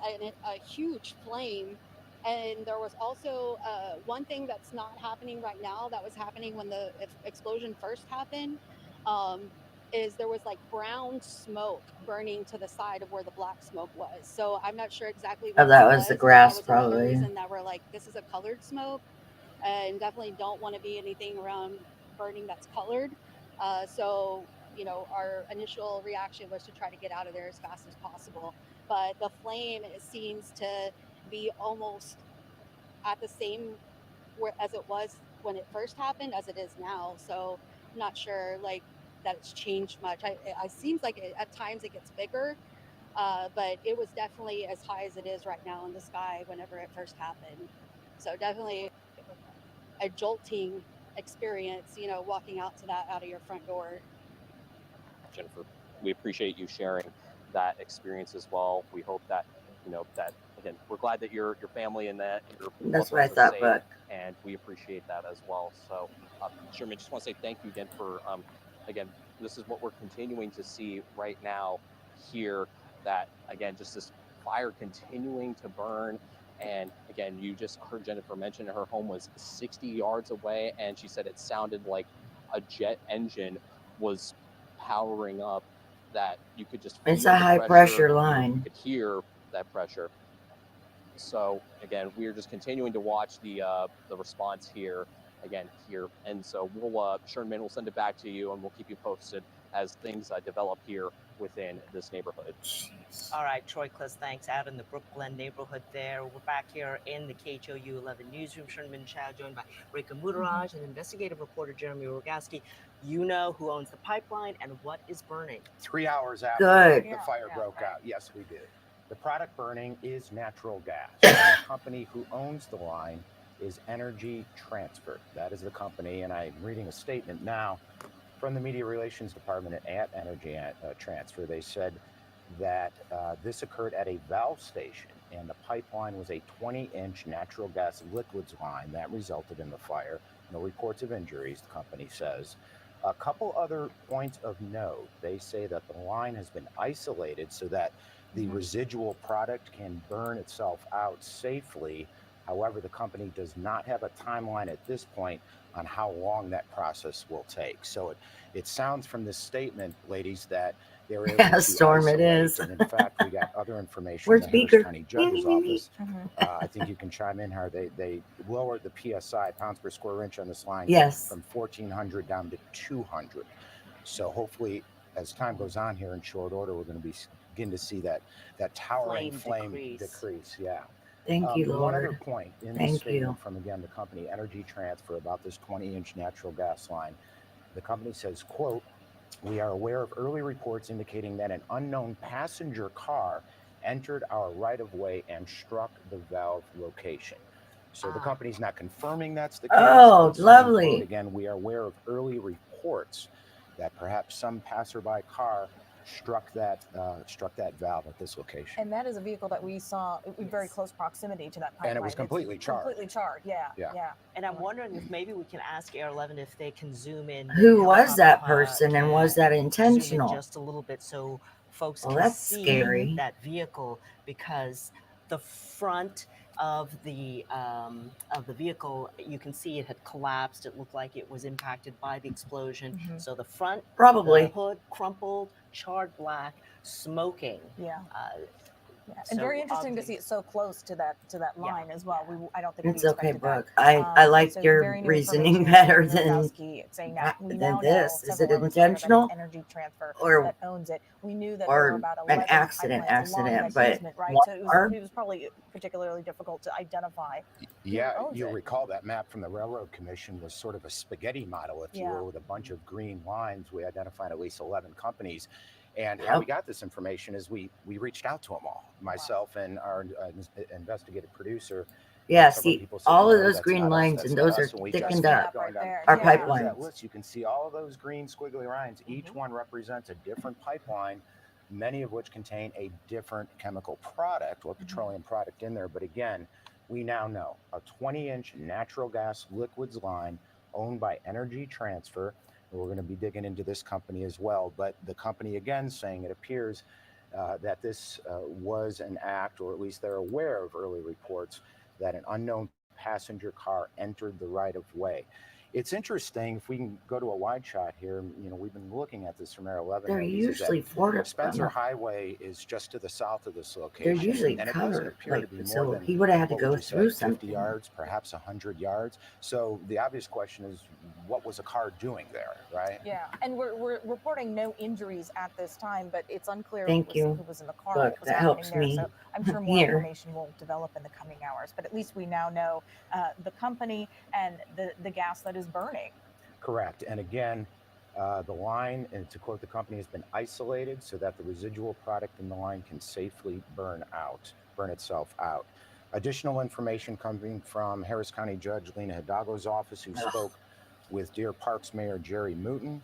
a huge flame. And there was also one thing that's not happening right now that was happening when the explosion first happened. Um, is there was like brown smoke burning to the side of where the black smoke was. So I'm not sure exactly Oh, what that that was the was, but that grass, was another probably. reason that we're like, this is a colored smoke, and definitely don't want to be anything around burning that's colored. So our initial reaction was to try to get out of there as fast as possible. But the flame, it seems to be almost at the same as it was when it first happened as it is now. So I'm not sure like that it's changed much. I seems like at times it gets bigger, but it was definitely as high as it is right now in the sky whenever it first happened. So definitely a jolting experience, walking out to that out of your front door. Jennifer, we appreciate you sharing that experience as well. We hope that that again, we're glad that your family and that your That's loved what I ones are thought, safe, but and we appreciate that as well. So, Sherman, just want to say thank you again for again, this is what we're continuing to see right now here. That again, just this fire continuing to burn. And again, you just heard Jennifer mention her home was 60 yards away, and she said it sounded like a jet engine was powering up, that you could just feel it's a high the pressure you line. could hear that pressure. So again, we are just continuing to watch the response here and so we'll Sherman will send it back to you, and we'll keep you posted as things develop here within this neighborhood. Jeez. All right, Troy Cliss, thanks. Out in the Brookglen neighborhood there. We're back here in the KHOU 11 newsroom. Sherman Chow, joined by Reka Mudaraj and investigative reporter Jeremy Rogowski. You know who owns the pipeline and what is burning. 3 hours after Good. the fire broke right. out. Yes, we do. The product burning is natural gas. And the company who owns the line is Energy Transfer. That is the company, and I'm reading a statement now from the Media Relations Department at Energy Transfer. They said that this occurred at a valve station, and the pipeline was a 20-inch natural gas liquids line that resulted in the fire. No reports of injuries, the company says. A couple other points of note. They say that the line has been isolated so that the residual product can burn itself out safely. However, the company does not have a timeline at this point on how long that process will take. So it sounds from this statement, ladies, that They're able Yeah, to storm it isolate, is. and in fact, we got other information Where's from the Harris Beaker? County Me, Judge's me, me, me. office. I think you can chime in here. They lowered the PSI, pounds per square inch, on this line Yes. from 1,400 down to 200. So hopefully, as time goes on here in short order, we're going to begin to see that towering flame decrease. Yeah. Thank you, One other Lord. point in the Thank statement you. from, again, the company Energy Transfer about this 20-inch natural gas line. The company says, quote, "We are aware of early reports indicating that an unknown passenger car entered our right-of-way and struck the valve location." So the company's not confirming that's the case. Oh, but saying, quote, lovely. "Again, we are aware of early reports that perhaps some passerby car struck that valve at this location." And that is a vehicle that we saw in very close proximity to that pipeline. And it was completely charged. Completely charged, yeah. And I'm wondering if maybe we can ask Air 11 if they can zoom in. Who was that person, and was that intentional? Just a little bit so folks Well, can that's see scary. that vehicle, because the front of the vehicle, you can see it had collapsed. It looked like it was impacted by the explosion. So the front, Probably. the hood crumpled, charred black, smoking. Yeah. So And very interesting to obviously- see it so close to that line as well. I don't think It's we okay, expected Brooke. that. I like so your very new reasoning information better from than Nurkowski saying that we now know this. Is it several hours later that it's intentional Energy Transfer or that owns it. We knew that there were or about an 11 accident? pipelines along that But easement, right? So it was probably particularly difficult to identify. Yeah, who owns you'll it. recall that map from the Railroad Commission was sort of a spaghetti model, if you will, with a bunch of green lines. We identified at least 11 companies. And how we got this information is we reached out to them all, myself and our investigative producer. Yeah, Several see, people said, all of "No, those that's green not us, lines, that's and not those are us." And we just thickened kept up. going down Our Here's that pipelines. list. You can see all of those green squiggly lines. Each one represents a different pipeline, many of which contain a different chemical product or petroleum product in there. But again, we now know a 20-inch natural gas liquids line owned by Energy Transfer. We're going to be digging into this company as well. But the company, again, saying it appears that this was an act, or at least they're aware of early reports that an unknown passenger car entered the right of way. It's interesting, if we can go to a wide shot here, we've been looking at this from Air 11. They're ladies, usually Florida. Spencer Highway is just to the south of this They're location. usually and it doesn't covered. appear to Like, be more so than, he would have had to what go would you say, through 50 something. yards, perhaps 100 yards. So the obvious question is, what was a car doing there, right? Yeah, and we're reporting no injuries at this time, but it's unclear Thank who you. was in the car. Look, what was that happening helps there. me So I'm sure more here. information will develop in the coming hours. But at least we now know the company and the gas that is burning. Correct. And again, the line, and to quote the company, has been isolated so that the residual product in the line can safely burn itself out. Additional information coming from Harris County Judge Lena Hidalgo's office, who spoke with Deer Park's Mayor Jerry Mouton.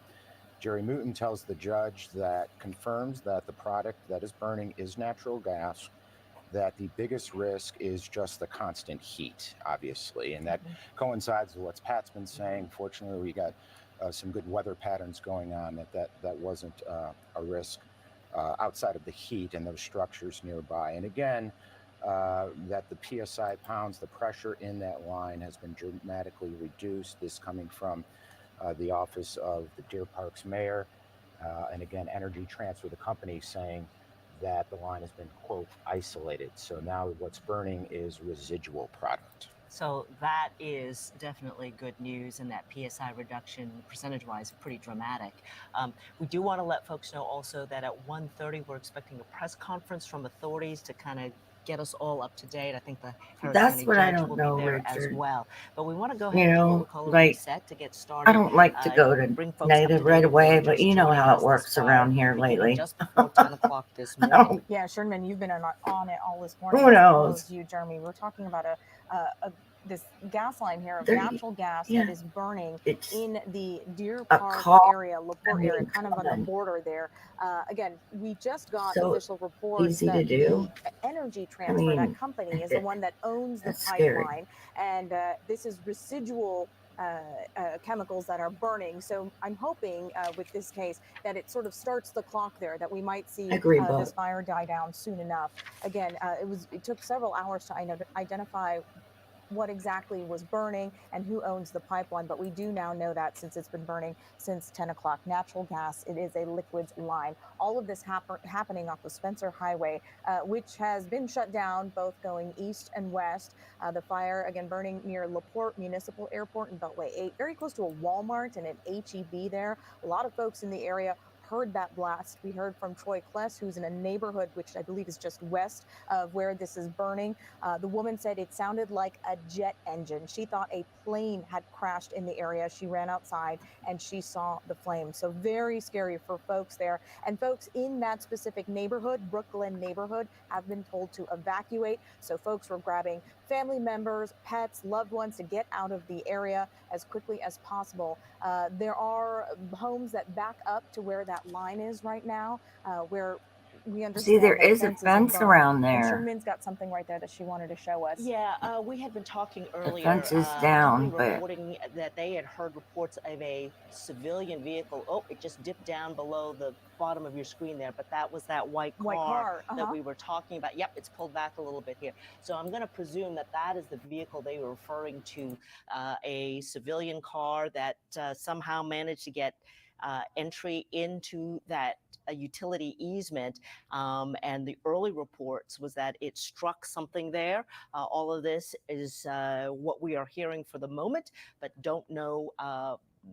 Jerry Mouton tells the judge that confirms that the product that is burning is natural gas, that the biggest risk is just the constant heat, obviously. And that coincides with what Pat's been saying. Fortunately, we got some good weather patterns going on, that wasn't a risk outside of the heat and those structures nearby. And again, that the PSI pounds, the pressure in that line has been dramatically reduced. This coming from the office of the Deer Park's mayor. And again, Energy Transfer, the company, saying that the line has been, quote, isolated. So now what's burning is residual product. So that is definitely good news, and that PSI reduction, percentage-wise, pretty dramatic. We do want to let folks know also that at 1:30 we're expecting a press conference from authorities to kind of get us all up to date. I think the Harris That's County what I Judge don't will know, be there as Richard. well. But we want to go ahead and do what we call a like, reset to get started. I don't like to go to bring folks up native to right date if away, they're but just you know joining how us it this works far. around here Beginning lately. just before 10 o'clock this I morning. don't- Yeah, Sherman, you've been on it all this morning. Who as well knows? as you, Jeremy. We're talking about this gas line here of There- natural gas yeah. that is burning It's in the Deer a Park call. area, LaPorte I area, mean, kind of on the come on. border there. Again, we just got So official reports easy to that do. the Energy I Transfer, that mean, company, is the one that owns the that's scary. pipeline, and this is residual chemicals that are burning. So I'm hoping with this case that it sort of starts the clock there, that we might see I agree, this Bob. fire die down soon enough. Again, it took several hours to identify what exactly was burning and who owns the pipeline, but we do now know that since it's been burning since 10 o'clock. Natural gas, it is a liquids line. All of this happening off of Spencer Highway, which has been shut down, both going east and west. The fire, again, burning near LaPorte Municipal Airport and Beltway 8, very close to a Walmart and an HEB there. A lot of folks in the area heard that blast. We heard from Troy Kless, who's in a neighborhood which I believe is just west of where this is burning. The woman said it sounded like a jet engine. She thought a plane had crashed in the area. She ran outside and she saw the flames. So very scary for folks there. And folks in that specific neighborhood, Brooklyn neighborhood, have been told to evacuate. So folks were grabbing family members, pets, loved ones to get out of the area as quickly as possible. There are homes that back up to where that line is right now, where we understand See, there that is a fences have fence burned. around And there. Shermin's got something right there that she wanted to show us. Yeah, we had been talking The earlier. fence is Company down, but reporting that they had heard reports of a civilian vehicle. Oh, it just dipped down below the bottom of your screen there, but that was that white car that we were talking about. Yep, it's pulled back a little bit here. So I'm going to presume that that is the vehicle they were referring to, a civilian car that somehow managed to get entry into that a utility easement, and the early reports was that it struck something there. All of this is what we are hearing for the moment, but don't know.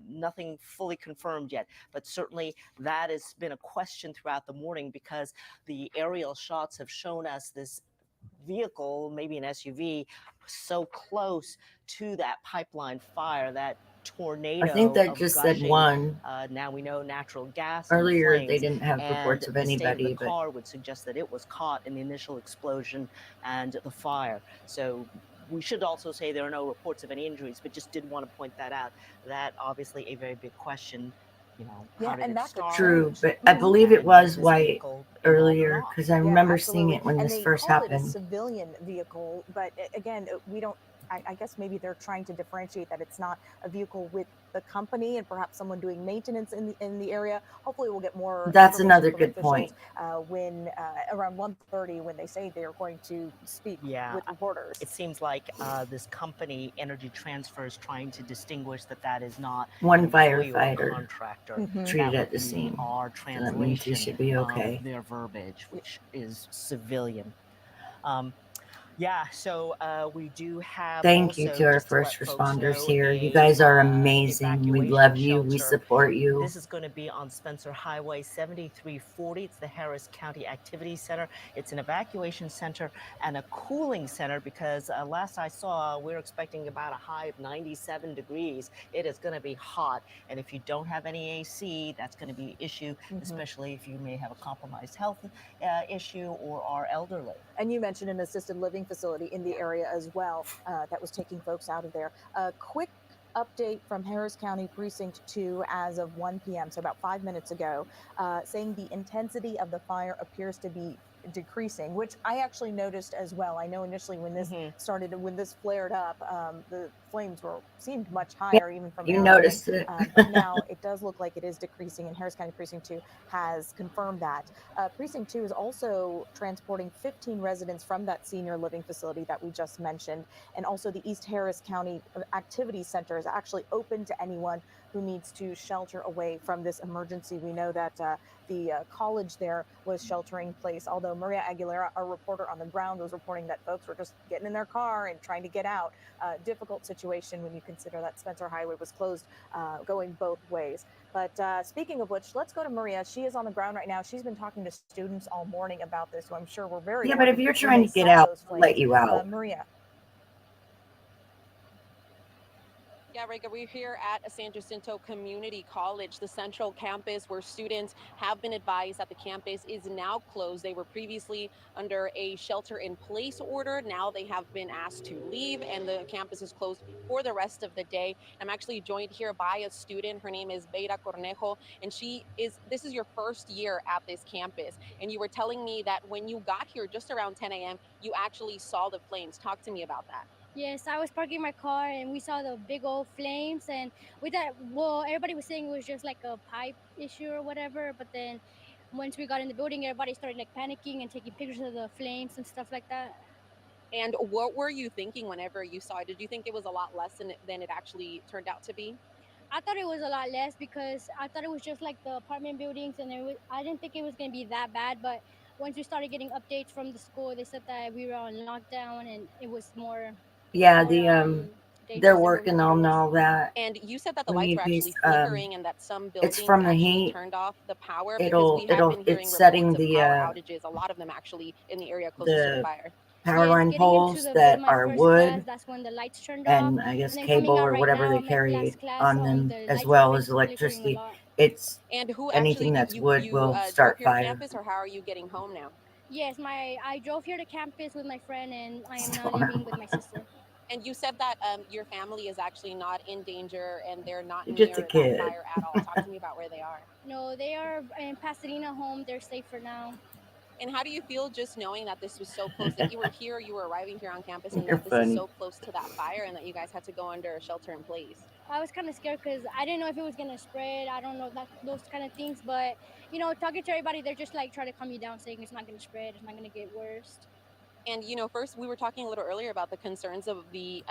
Nothing fully confirmed yet, but certainly that has been a question throughout the morning because the aerial shots have shown us this vehicle, maybe an SUV, so close to that pipeline fire, that tornado. I think that of just gushing, said one. now we know natural gas. Earlier, and they flames, didn't have reports and of the state anybody, of the but car would suggest that it was caught in the initial explosion and the fire. So we should also say there are no reports of any injuries, but just did want to point that out. That obviously a very big question. You know, Yeah, how did and it that could start? true. change. But I believe it And was this white vehicle involved or earlier not? because I Yeah, remember seeing absolutely. it when And this they first call it a happened. civilian vehicle, but again, we don't. I guess maybe they're trying to differentiate that it's not a vehicle with the company and perhaps someone doing maintenance in the area. Hopefully, we'll get more That's information another from good officials point. when around 1:30 when they say they are going to speak Yeah, with reporters. it seems like this company, Energy Transfer, is trying to distinguish that that is not One an employee or a firefighter contractor. Mhm. treated That at would the be scene. our So that means he translation should be okay. of their verbiage, which is civilian. Um, yeah, so we do have Thank you also, to our just to let first folks responders know, here. You a guys are amazing. We evacuation love you. We shelter. support you. This is going to be on Spencer Highway 7340. It's the Harris County Activity Center. It's an evacuation center and a cooling center because last I saw, we're expecting about a high of 97 degrees. It is going to be hot. And if you don't have any AC, that's going to be an issue, especially if you may have a compromised health issue or are elderly. And you mentioned an assisted living facility in the area as well that was taking folks out of there. A quick update from Harris County Precinct 2 as of 1 p.m., so about 5 minutes ago, saying the intensity of the fire appears to be decreasing, which I actually noticed as well. I know initially when this started, when this flared up, the flames seemed much higher even from You airmen. noticed it. But now it does look like it is decreasing, and Harris County Precinct 2 has confirmed that. Precinct 2 is also transporting 15 residents from that senior living facility that we just mentioned. And also the East Harris County Activity Center is actually open to anyone who needs to shelter away from this emergency. We know that the college there was sheltering in place, although Maria Aguilera, our reporter on the ground, was reporting that folks were just getting in their car and trying to get out. Difficult situation when you consider that Spencer Highway was closed going both ways. But speaking of which, let's go to Maria. She is on the ground right now. She's been talking to students all morning about this, so I'm sure we're very Yeah, but if worried you're when trying they to get saw out, those I'll let flames. you out. Maria. Yeah, Rega, we're here at San Jacinto Community College, the central campus where students have been advised that the campus is now closed. They were previously under a shelter-in-place order. Now they have been asked to leave, and the campus is closed for the rest of the day. I'm actually joined here by a student. Her name is Beira Cornejo, and this is your first year at this campus. And you were telling me that when you got here just around 10 a.m., you actually saw the flames. Talk to me about that. Yes, I was parking my car and we saw the big old flames, and we thought, well, everybody was saying it was just like a pipe issue or whatever. But then once we got in the building, everybody started like panicking and taking pictures of the flames and stuff like that. And what were you thinking whenever you saw it? Did you think it was a lot less than it actually turned out to be? I thought it was a lot less because I thought it was just like the apartment buildings, and I didn't think it was going to be that bad. But once we started getting updates from the school, they said that we were on lockdown, and it was Yeah, more they're dangerous than what we working thought it on was. all that. And you said that the When lights you were do, actually flickering and that some it's buildings from the actually heat. turned off the power because we had been hearing It's setting reports of power outages, a lot of them actually in the area closest to the the fire. power Yes, line getting into poles that my are first class, wood that's when the lights turned off, and I guess and then cable coming out or right whatever now, they my carry last class, on them, the as lights were well as flickering a electricity. lot. It's And who anything actually that's wood you will drove start here to fire. campus, or how are you getting home now? Yes, I drove here to campus with my friend, and I am now Storm. living with my sister. And you said that your family is actually not in danger and they're not You're just a near that kid. fire at all. Talk to me about where they are. No, they are in Pasadena home. They're safe for now. And how do you feel just knowing that this was so close, that you were here, you were arriving here on campus, and You're that this is funny. so close to that fire and that you guys had to go under a shelter in place? I was kind of scared because I didn't know if it was gonna spread. I don't know those kind of things, but talking to everybody, they're just like trying to calm you down, saying it's not gonna spread, it's not gonna get worse. And first we were talking a little earlier about the concerns of the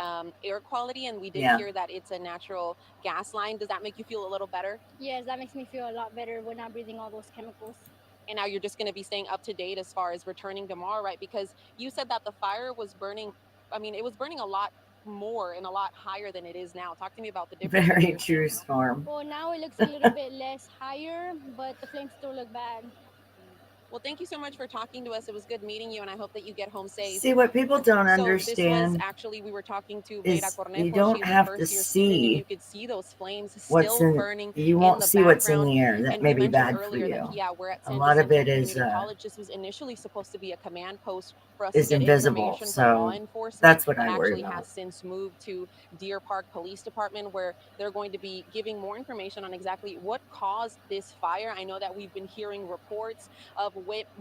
air quality, and we did Yeah. hear that it's a natural gas line. Does that make you feel a little better? Yes, that makes me feel a lot better when not breathing all those chemicals. And now you're just going to be staying up to date as far as returning tomorrow, right? Because you said that the fire was burning. I mean, it was burning a lot more and a lot higher than it is now. Talk to me about the difference. Very true, Storm. Well, now it looks a little bit less higher, but the flames still look bad. Well, thank you so much for talking to us. It was good meeting you, and I hope that you get home safe. See, what people don't So this was understand actually, we were talking to is Vera Cornejo. you don't She's a have to first-year student, and see you could see those flames what's still in. burning You in won't the see what's in background. the air. That And may we be mentioned bad for earlier that, you. yeah, we're at A San lot of Vicente it is Community College. This was initially supposed to be a command post for us is to get invisible. information from law So enforcement. that's what It I worry actually about. has since moved to Deer Park Police Department, where they're going to be giving more information on exactly what caused this fire. I know that we've been hearing reports of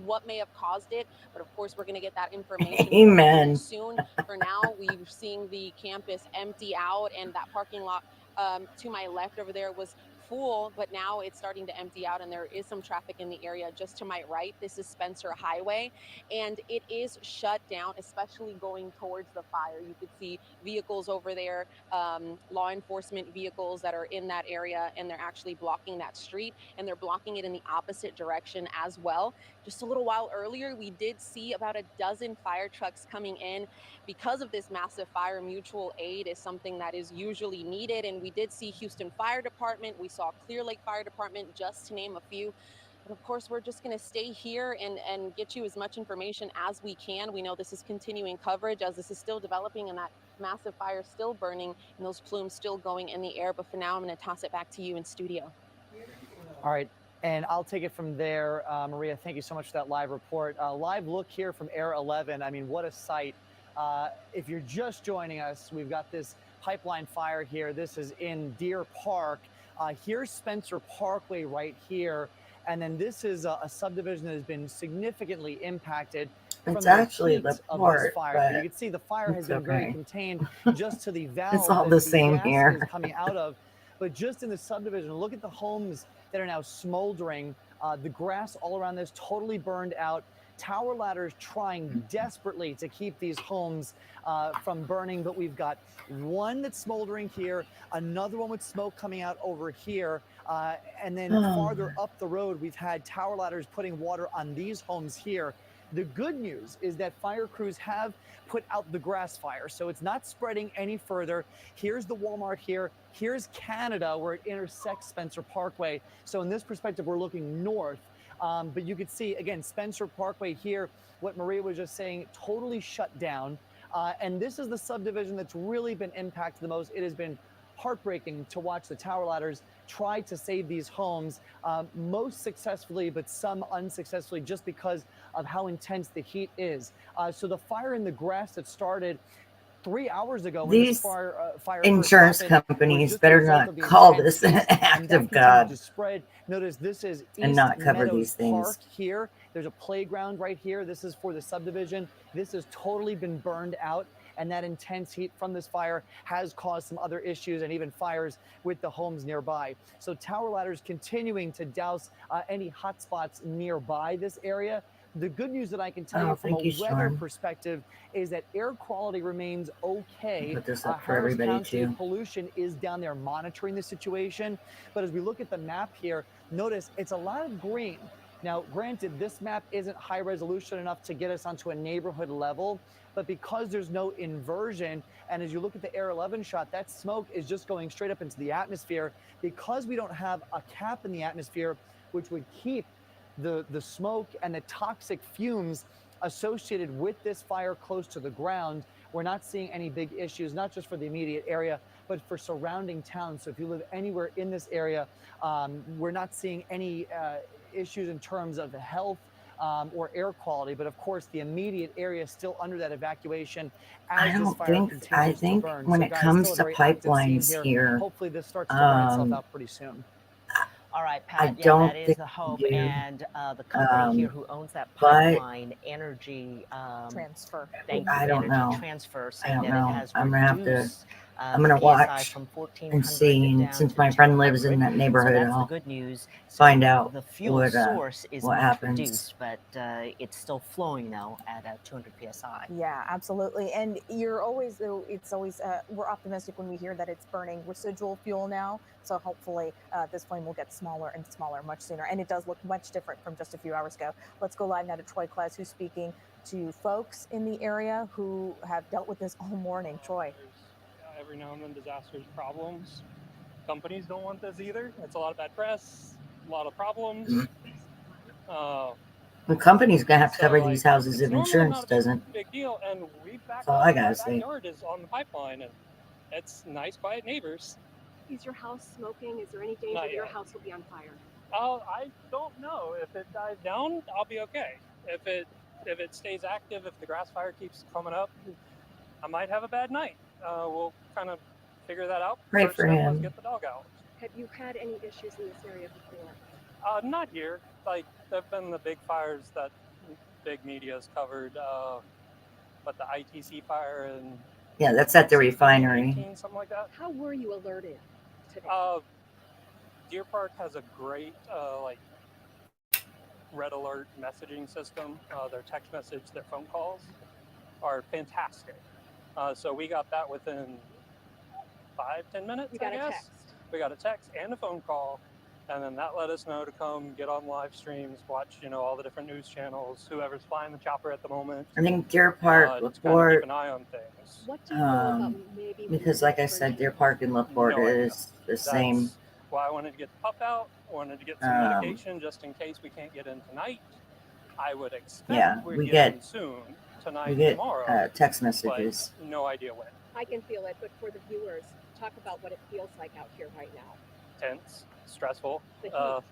what may have caused it, but of course we're going to get that information Amen. soon. For now, we're seeing the campus empty out, and that parking lot to my left over there was full, but now it's starting to empty out, and there is some traffic in the area just to my right. This is Spencer Highway, and it is shut down, especially going towards the fire. You could see vehicles over there, law enforcement vehicles that are in that area, and they're actually blocking that street, and they're blocking it in the opposite direction as well. Just a little while earlier, we did see about a dozen fire trucks coming in. Because of this massive fire, mutual aid is something that is usually needed, and we did see Houston Fire Department, we saw Clear Lake Fire Department, just to name a few. But of course, we're just going to stay here and get you as much information as we can. We know this is continuing coverage as this is still developing and that massive fire still burning and those plumes still going in the air. But for now, I'm going to toss it back to you in studio. All right. And I'll take it from there. Maria, thank you so much for that live report. Live look here from Air 11. I mean, what a sight. If you're just joining us, we've got this pipeline fire here. This is in Deer Park. Here's Spencer Parkway right here. And then this is a subdivision that has been significantly impacted. It's actually the port, fire. You but can see the fire has been very okay. contained just to the valve. It's all that the same gas here. is coming out of. But just in the subdivision, look at the homes that are now smoldering. The grass all around this totally burned out. Tower ladders trying desperately to keep these homes from burning, but we've got one that's smoldering here, another one with smoke coming out over here, and then farther up the road, we've had tower ladders putting water on these homes here. The good news is that fire crews have put out the grass fire, so it's not spreading any further. Here's the Walmart here. Here's Canada, where it intersects Spencer Parkway. So in this perspective, we're looking north. But you could see, again, Spencer Parkway here, what Maria was just saying, totally shut down. And this is the subdivision that's really been impacted the most. It has been heartbreaking to watch the tower ladders try to save these homes, most successfully, but some unsuccessfully, just because of how intense the heat is. So the fire in the grass that started 3 hours ago, when These this fire insurance companies better not call this an act of God to spread. Notice this is and East not cover Meadows these things. Park here. There's a playground right here. This is for the subdivision. This has totally been burned out, and that intense heat from this fire has caused some other issues and even fires with the homes nearby. So tower ladders continuing to douse any hot spots nearby this area. The good news that I can tell Oh, you from thank you, a weather Sean. perspective is that air quality remains okay. Put this up for Harris everybody County too. Pollution is down there monitoring the situation. But as we look at the map here, notice it's a lot of green. Now, granted, this map isn't high resolution enough to get us onto a neighborhood level, but because there's no inversion, and as you look at the Air 11 shot, that smoke is just going straight up into the atmosphere. Because we don't have a cap in the atmosphere, which would keep the smoke and the toxic fumes associated with this fire close to the ground, we're not seeing any big issues, not just for the immediate area, but for surrounding towns. So if you live anywhere in this area, we're not seeing any issues in terms of health or air quality. But of course, the immediate area is still under that evacuation I as this don't fire think, continues I to think burn. when So it guys, comes still a to very active scene pipelines here. here, Hopefully this starts to burn itself um, out pretty soon. All right, I Pat. Yeah, don't that is think the we hope. do. And the company here Um, who owns that but pipeline, Energy, Transfer. thank I you, don't Energy know. Transfer, I saying don't that it know. has I'm gonna have to. reduced I'm the gonna PSI watch from and 1400 see. And down since to my friend lives in 1000. that So neighborhood, that's the I'll good news. find So out the fuel source is what much happens. reduced, but it's still flowing though at 200 psi. Yeah, absolutely. And you're always, it's always, we're optimistic when we hear that it's burning residual fuel now. So hopefully this flame will get smaller and smaller much sooner. And it does look much different from just a few hours ago. Let's go live now to Troy Claus, who's speaking to folks in the area who have dealt with this all morning. Troy. There's every now and then disasters, problems. Companies don't want this either. It's a lot of bad press, a lot of problems. The company's gonna have to So, cover like, these houses it's if normally insurance not a doesn't. big deal, and we back That's all up. I My gotta say. backyard is on the pipeline, and it's nice, quiet neighbors. Is your house smoking? Is there any danger Not that your yet. house will be on fire? I don't know. If it dies down, I'll be okay. If it stays active, if the grass fire keeps coming up, I might have a bad night. We'll kind of figure that out. Pray First for step was him. get the dog out. Have you had any issues in this area before? Not here. Like, there've been the big fires that big media's covered, but the ITC fire and Yeah, that's at the refinery. 18, something like that. How were you alerted today? Deer Park has a great like red alert messaging system. Their text message, their phone calls are fantastic. So we got that within 5-10 minutes. You got I a guess. text. We got a text and a phone call, and then that let us know to come get on live streams, watch all the different news channels, whoever's flying the chopper at the moment. I think Deer Park, To kind of LaPorte, keep an eye on things. What do you know about maybe when because the like I house said, burned Deer down? Park and LaPorte No idea. is the same. That's why I wanted to get the pup out. Wanted to get some Um, medication just in case we can't get in tonight. I would expect Yeah, we're we getting get- soon, tonight, We get tomorrow, text but messages. no idea when. I can feel it, but for the viewers, talk about what it feels like out here right now. Tense, stressful. The heat.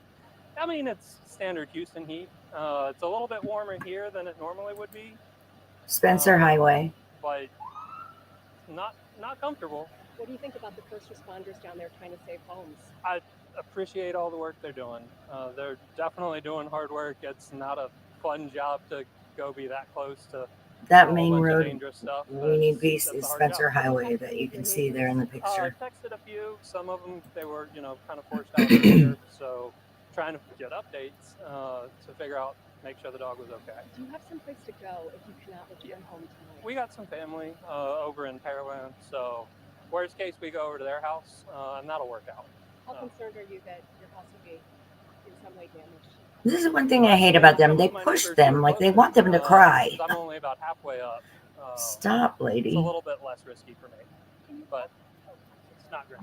I mean, it's standard Houston heat. It's a little bit warmer here than it normally would be, Spencer Highway. but not comfortable. What do you think about the first responders down there trying to save homes? I appreciate all the work they're doing. They're definitely doing hard work. It's not a fun job to go be that close to That a whole main bunch of road dangerous stuff. we need It's beast a is hard Spencer job. Highway that you can see there in the I picture. texted a few. Some of them, they were, kind of forced out earlier. So trying to get updates to figure out, make sure the dog was okay. Do you have some place to go if you cannot return home tonight? We got some family over in Pearland. So worst case, we go over to their house and that'll work out. How concerned are you that your house will be in some way damaged? This is one thing I hate about them. They push them like they want them to cry. I'm only about halfway up. Stop, It's a lady. little bit less risky for me, but it's not great.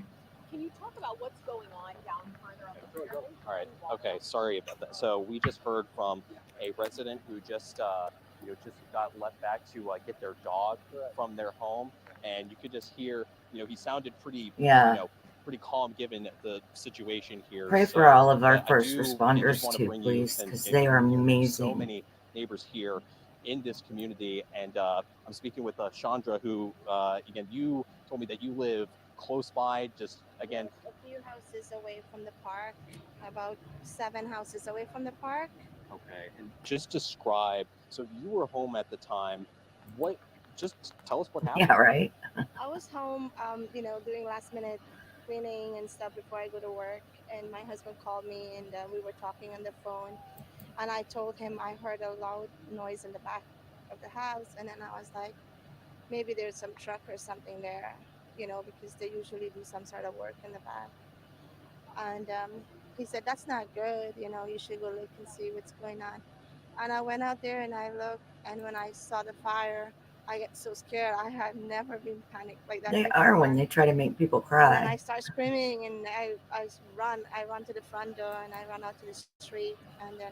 Can you talk about what's going on down further up the hill? All right. Okay. Sorry about that. So we just heard from a resident who just got let back to get their dog from their home, and you could just hear, he sounded pretty, Yeah. pretty calm given the situation here. Pray So, for all of our I first do just responders wanna too, bring you please, and- because and they are hear So amazing. many neighbors here in this community, and I'm speaking with Chandra, who again, you told me that you live close by. Just again, A few houses away from the park, about 7 houses away from the park. okay, and just describe. So you were home at the time. What? Just tell us what happened. Yeah, right. I was home, doing last minute cleaning and stuff before I go to work. And my husband called me and we were talking on the phone. And I told him I heard a loud noise in the back of the house, and then I was like, maybe there's some truck or something there, because they usually do some sort of work in the back. And he said, that's not good, you should go look and see what's going on. And I went out there and I looked, and when I saw the fire, I get so scared. I had never been panicked like that They before. are when they try to make people And then I cry. start screaming, and I run to the front door, and I run out to the street, and then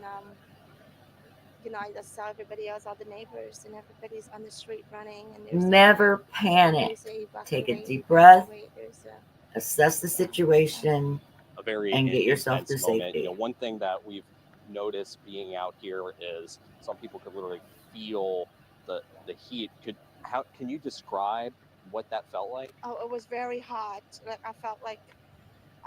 I just saw everybody else, all the neighbors, and everybody's on the street running, and Never panic. there's Take a evacuate, deep breath, there's assess the situation, A very and get yourself intense to moment. safety. One thing that we've noticed being out here is some people could literally feel the heat. Can you describe what that felt like? Oh, it was very hot. Like I felt like,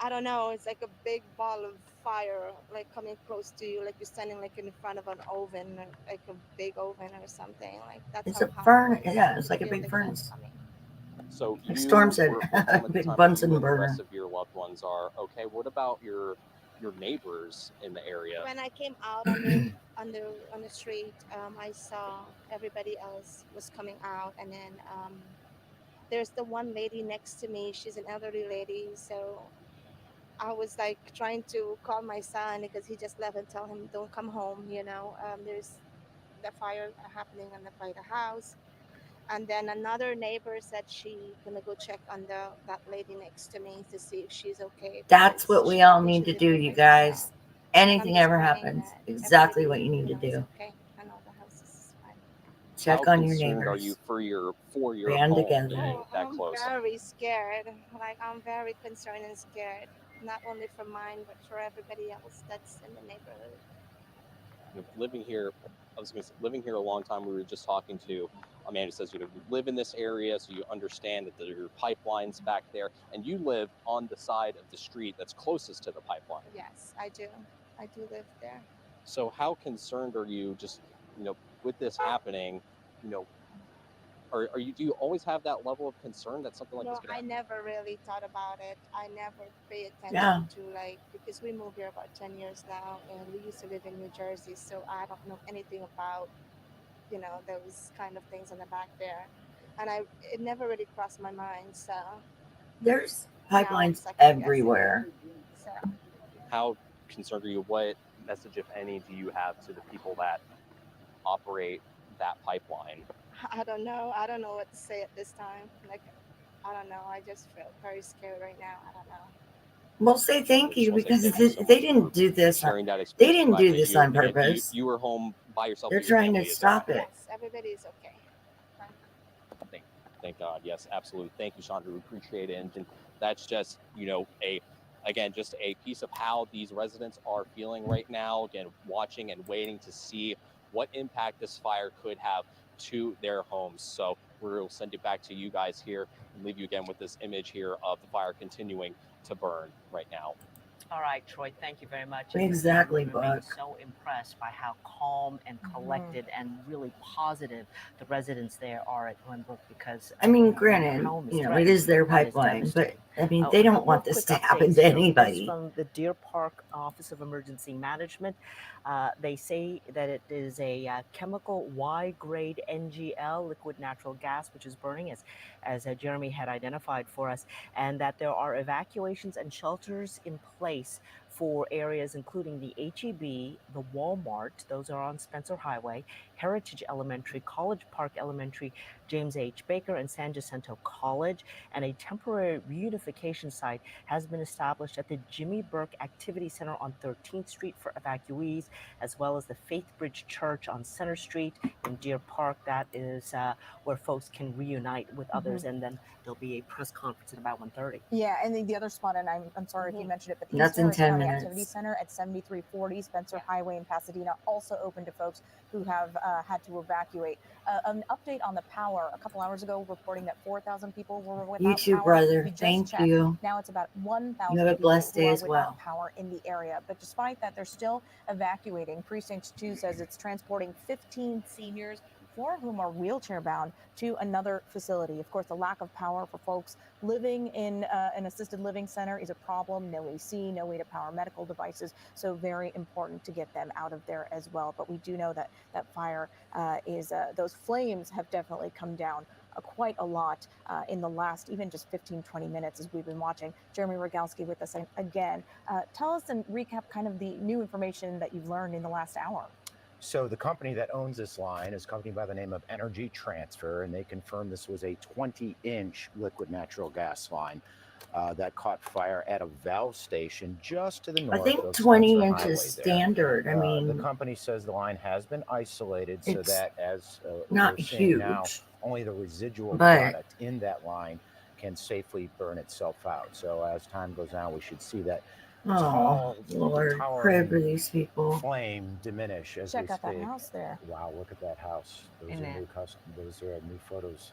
I don't know, it's like a big ball of fire, like coming close to you, like you're standing like in front of an oven, like a big oven or something. Like that's It's how a hot furnace. it was. Yeah, You it's could like a feel big the heat furnace. coming. So Like you Storm said, were home at the big time, but Bunsen you and the burner. rest of your loved ones are okay. What about your neighbors in the area? When I came out on the street, I saw everybody else was coming out, and then there's the one lady next to me. She's an elderly lady, so I was like trying to call my son because he just left and tell him don't come home. There's the fire happening by the house, and then another neighbor said she gonna go check on that lady next to me to see if she's okay. That's what Because we she all told me need she to didn't do, look you like herself. guys. Anything just ever praying happens, that exactly what everybody, you need to is do. okay. I know the house is fine. Check How on your concerned are you neighbors. for your Band home together. being Oh, that I'm close? very scared. Like I'm very concerned and scared, not only for mine but for everybody else that's in the neighborhood. Living here, I was going to say, living here a long time. We were just talking to a man who says, you live in this area, so you understand that there are pipelines back there, and you live on the side of the street that's closest to the pipeline. Yes, I do. I do live there. So how concerned are you just, with this happening, do you always have that level of concern that something like this No, could I happen? never really thought about it. I never pay attention Yeah. to because we moved here about 10 years now, and we used to live in New Jersey, so I don't know anything about, those kind of things in the back there. And it never really crossed my mind, so There's now I'm pipelines second guessing it. everywhere. So How concerned are you? What message, if any, do you have to the people that operate that pipeline? I don't know. I don't know what to say at this time. Like, I don't know. I just feel very scared right now. I don't know. Well, say thank I just you wanna say because thank you so they much didn't for do this. sharing that They experience. didn't Glad do that this on again, purpose. You were home by yourself. They're but your trying family to is stop okay. it. Yes, everybody's okay. Thank God. Yes, absolutely. Thank you, Chandra. We appreciate it. And that's just, just a piece of how these residents are feeling right now. Again, watching and waiting to see what impact this fire could have to their homes. So we'll send it back to you guys here and leave you again with this image here of the fire continuing to burn right now. All right, Troy, thank you very much. And Exactly, we remain Buck. so impressed by how calm and collected and really positive the residents there are at Glenbrook because I mean, their granted, home is it threatened. is their That is pipeline, but devastating. I mean, A they don't couple want of this quick to happen updates to here. This anybody. from the Deer Park Office of Emergency Management. They say that it is a chemical Y-grade NGL, liquid natural gas, which is burning, as Jeremy had identified for us, and that there are evacuations and shelters in place for areas including the HEB, the Walmart, those are on Spencer Highway, Heritage Elementary, College Park Elementary, James H. Baker, and San Jacinto College. And a temporary reunification site has been established at the Jimmy Burke Activity Center on 13th Street for evacuees, as well as the Faith Bridge Church on Center Street in Deer Park. That is where folks can reunite with others, and then there'll be a press conference at about 1:30. Yeah, and the other spot, and I'm sorry if you mentioned it, but the That's East in Harris 10 County minutes. Activity Center at 7340 Spencer Highway in Pasadena, also open to folks who have had to evacuate. An update on the power. A couple hours ago, reporting that 4,000 people were without You too, power. brother. We just Thank checked. you. Now it's about 1,000 You have a people blessed who day are as without well. power in the area. But despite that, they're still evacuating. Precinct 2 says it's transporting 15 seniors 4 of whom are wheelchair bound to another facility. Of course, the lack of power for folks living in an assisted living center is a problem. No AC, no way to power medical devices. So very important to get them out of there as well. But we do know that that fire those flames have definitely come down quite a lot in the last even just 15-20 minutes as we've been watching. Jeremy Rogalski with us again. Tell us and recap kind of the new information that you've learned in the last hour. So the company that owns this line is a company by the name of Energy Transfer, and they confirmed this was a 20-inch liquid natural gas line that caught fire at a valve station just to the north. I think of 20 Spencer inches Highway standard. I mean, the company says the line has been isolated so it's that, as not we're seeing now, huge, only the residual but product in that line can safely burn itself out. So as time goes on, we should see that oh tall, Lord, pray for towering these people. flame diminish as Check we out that speak. house there. Wow, look at that house. Those Isn't are it? new those are new photos,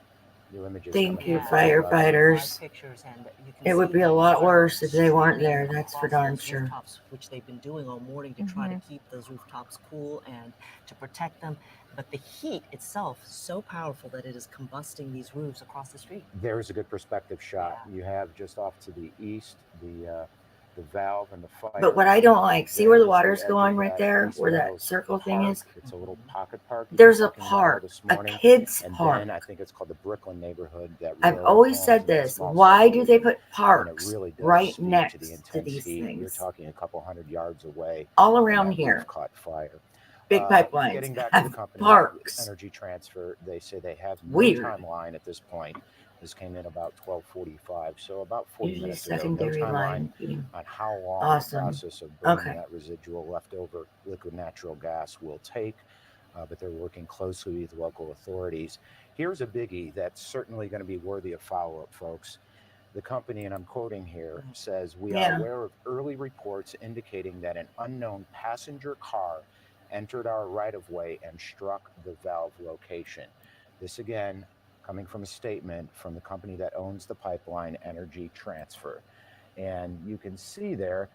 new images. Thank coming you, from Fire Fire. firefighters. Pictures, and you can It would see be a the lot fire worse if they weren't streaming there. That's for across darn those sure. rooftops, which they've been doing all morning to try to keep those rooftops cool and to protect them. But the heat itself is so powerful that it is combusting these roofs across the street. There's a good perspective shot. You have just off to the east the valve and the fire. But what I don't like, see where the There's water's edge going of right that there, East where that Meadows circle thing is? Park. It's a little pocket park. You There's were a talking about park, this a morning. kid's And park. then I think it's called the Brooklyn neighborhood. That I've row of always homes said and that this. small Why do they subdivision. put And it parks really does right speak to the next to intense these heat. You're things? talking a couple hundred yards away. All and around that roof here, caught fire. big pipelines Getting back to the have company, parks. Energy Transfer, they say they have no Weird. timeline at this point. This came in about 12:45, so about 40 Usually minutes ago. No secondary timeline line heating. on how long Awesome. the process of burning Okay. that residual leftover liquid natural gas will take, but they're working closely with local authorities. Here's a biggie that's certainly going to be worthy of follow-up, folks. The company, and I'm quoting here, says, "We are Yeah. aware of early reports indicating that an unknown passenger car entered our right-of-way and struck the valve location." This again coming from a statement from the company that owns the pipeline, Energy Transfer. And you can see there,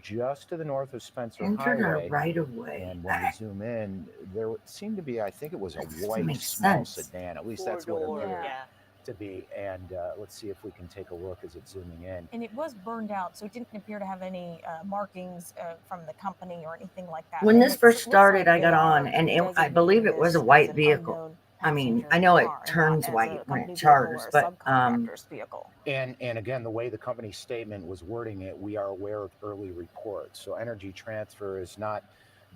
just to the north of Spencer Entered our Highway, right of way. and when we zoom in, there seemed to be, I think it was a That doesn't white make small sense. sedan. At least that's what it Four-door, appeared yeah. to be. And let's see if we can take a look as it's zooming in. And it was burned out, so it didn't appear to have any markings from the company or anything like that. When And this it first looks started, like I got they are on, and I designating believe it was a this as white an vehicle. unknown I mean, passenger I know it car and not turns as a white when company it vehicle charters, or a but subcontractor's vehicle. And again, the way the company statement was wording it, we are aware of early reports. So Energy Transfer is not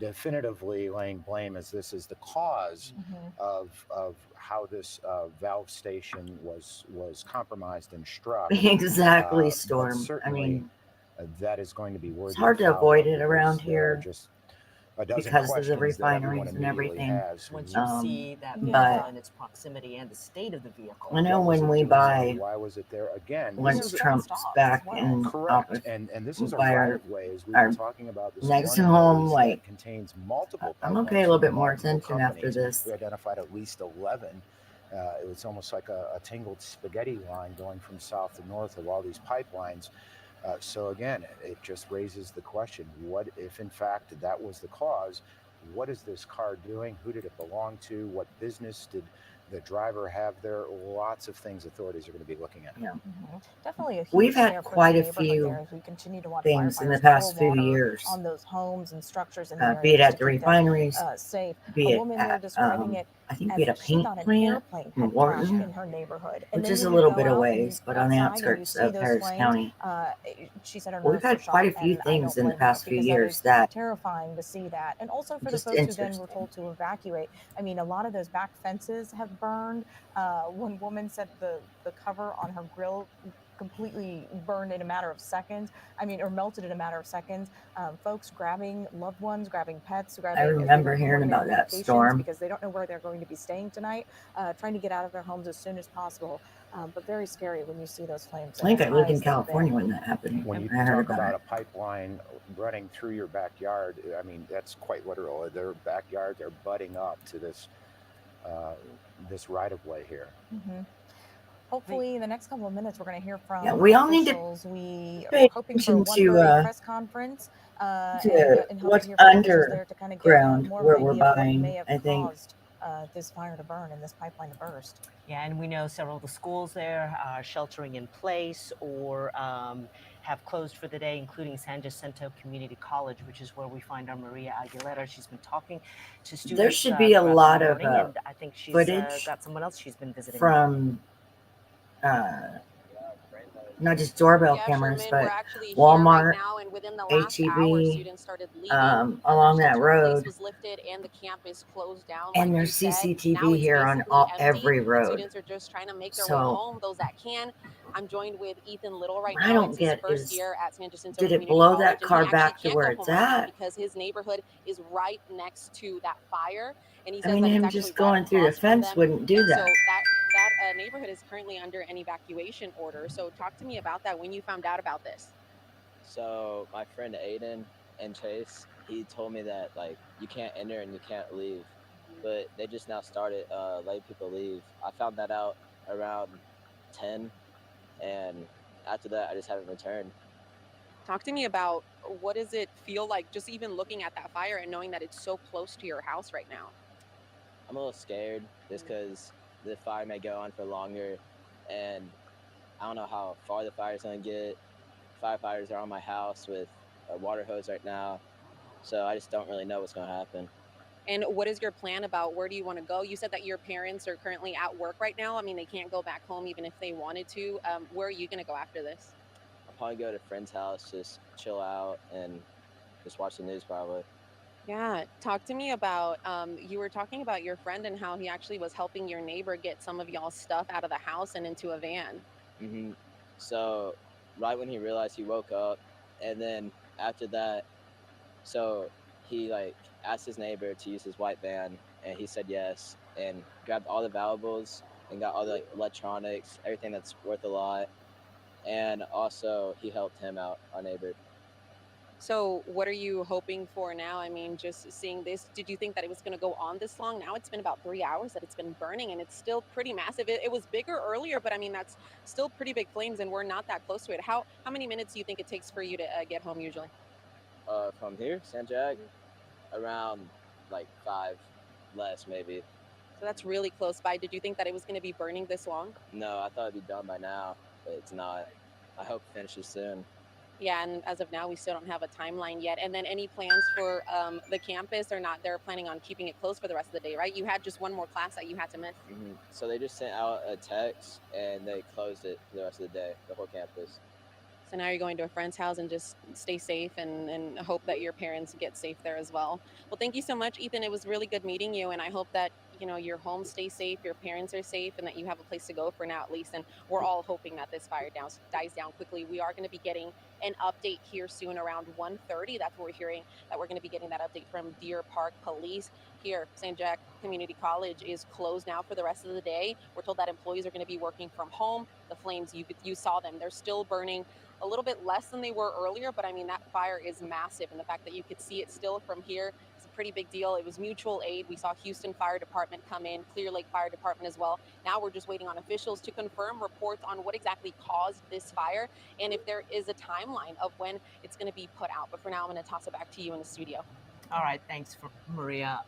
definitively laying blame as this is the cause of how this valve station was compromised and struck. Exactly, But Storm. I certainly, mean, that is going to be worthy. it's hard of to avoid follow-up it around because there are here just a dozen because of the questions that everyone refineries and immediately everything. has. Once you see that vehicle But and its proximity and the state of the vehicle. I know What was when it we doing there? buy, Why was it there again? once This is Trump's back in correct, office, and this is a buy right our, of way, as we our were talking about this next morning, home, Liz, like, that contains multiple I'm gonna pipelines pay a little from bit more multiple attention after companies. this. We identified at least 11. It was almost like a tangled spaghetti line going from south to north of all these pipelines. So again, it just raises the question: what if, in fact, that was the cause? What is this car doing? Who did it belong to? What business did the driver have there? Lots of things authorities are going to be looking at. Yeah. Definitely a huge We've scare had for the quite a neighborhood few there as we continue to watch things in the firefighters past pour few water years, on those homes and structures in the area be it just at to the keep them refineries, safe. be A it woman there at, describing it I think as be it a she paint thought an plant airplane in had crashed Wharton, in her neighborhood. And which then is a when you little go bit of out and you ways, but on the outside and you outskirts see of those Harris flames, County. she said her We've nerves were had quite a shot, few and I things don't in the blame her past few because that years is that terrifying to see that. And also for the just folks who then were interesting. told to evacuate. I mean, a lot of those back fences have burned. One woman said the cover on her grill completely burned in a matter of seconds. I mean, or melted in a matter of seconds. Folks grabbing loved ones, grabbing pets, I grabbing remember hearing ordinary about that vacations storm. because they don't know where they're going to be staying tonight, trying to get out of their homes as soon as possible. But very scary when you see those flames. I think I lived in as they've been. California when that happened. When you I heard talk about about it. a pipeline running through your backyard, I mean, that's quite literal. Their backyards are butting up to this this right of way here. Hopefully, in the next couple of minutes, we're going to hear from Yeah, we all need to officials. We pay are hoping for attention one to, early press conference to and hope what's to hear from officials there to kind of get underground more of where an we're idea of what may buying. have I think caused this fire to burn and this pipeline to burst. Yeah, and we know several of the schools there are sheltering in place or have closed for the day, including San Jacinto Community College, which is where we find our Maria Aguilera. She's been talking to students. There should be a throughout the lot of morning, and I think she's footage got someone else she's been visiting. from not just doorbell Yeah, cameras, Sherman, but we're actually here Walmart, right now, and within the last hour, HEB, students started leaving. along that Shelter in place road. was lifted, and the campus closed down. And like there's you said. Now CCTV it's here on basically empty, every and road. students are just trying to make their way So home, those that can. I'm joined with Ethan Little right what I now. don't It's his get first is, year at San Jacinto did it Community blow College, that and he car actually back to can't where go it's home right now at? because his neighborhood is right next to that fire, and he I says mean, that it's him actually just right going through the across from fence them. wouldn't do And so that. that neighborhood is currently under an evacuation order. So talk to me about that when you found out about this. So my friend Aiden and Chase, he told me that like you can't enter and you can't leave, but they just now started letting people leave. I found that out around 10, and after that I just haven't returned. Talk to me about what does it feel like just even looking at that fire and knowing that it's so close to your house right now? I'm a little scared just because the fire may go on for longer, and I don't know how far the fire's gonna get. Firefighters are on my house with a water hose right now, so I just don't really know what's gonna happen. And what is your plan about where do you want to go? You said that your parents are currently at work right now. I mean, they can't go back home even if they wanted to. Where are you going to go after this? I'll probably go to a friend's house, just chill out and just watch the news probably. Yeah, talk to me about you were talking about your friend and how he actually was helping your neighbor get some of y'all's stuff out of the house and into a van. So right when he realized, he woke up, and then after that, so he like asked his neighbor to use his white van, and he said yes, and grabbed all the valuables and got all the like, electronics, everything that's worth a lot, and also he helped him out, our neighbor. So what are you hoping for now? I mean, just seeing this, did you think that it was going to go on this long? Now it's been about 3 hours that it's been burning, and it's still pretty massive. It was bigger earlier, but I mean, that's still pretty big flames, and we're not that close to it. How many minutes do you think it takes for you to get home usually? From here, San Jac, around like 5 less maybe. So that's really close by. Did you think that it was going to be burning this long? No, I thought it'd be done by now, but it's not. I hope it finishes soon. Yeah, and as of now, we still don't have a timeline yet. And then any plans for the campus or not? They're planning on keeping it closed for the rest of the day, right? You had just one more class that you had to miss. So they just sent out a text and they closed it for the rest of the day, the whole campus. So now you're going to a friend's house and just stay safe and hope that your parents get safe there as well. Well, thank you so much, Ethan. It was really good meeting you, and I hope that your home stays safe, your parents are safe, and that you have a place to go for now at least. And we're all hoping that this fire dies down quickly. We are going to be getting an update here soon around 1:30. That's what we're hearing, that we're going to be getting that update from Deer Park Police. Here, San Jac Community College is closed now for the rest of the day. We're told that employees are going to be working from home. The flames, you saw them, they're still burning. A little bit less than they were earlier, but I mean, that fire is massive, and the fact that you could see it still from here is a pretty big deal. It was mutual aid. We saw Houston Fire Department come in, Clear Lake Fire Department as well. Now we're just waiting on officials to confirm reports on what exactly caused this fire and if there is a timeline of when it's going to be put out. But for now, I'm going to toss it back to you in the studio. All right, thanks for Maria.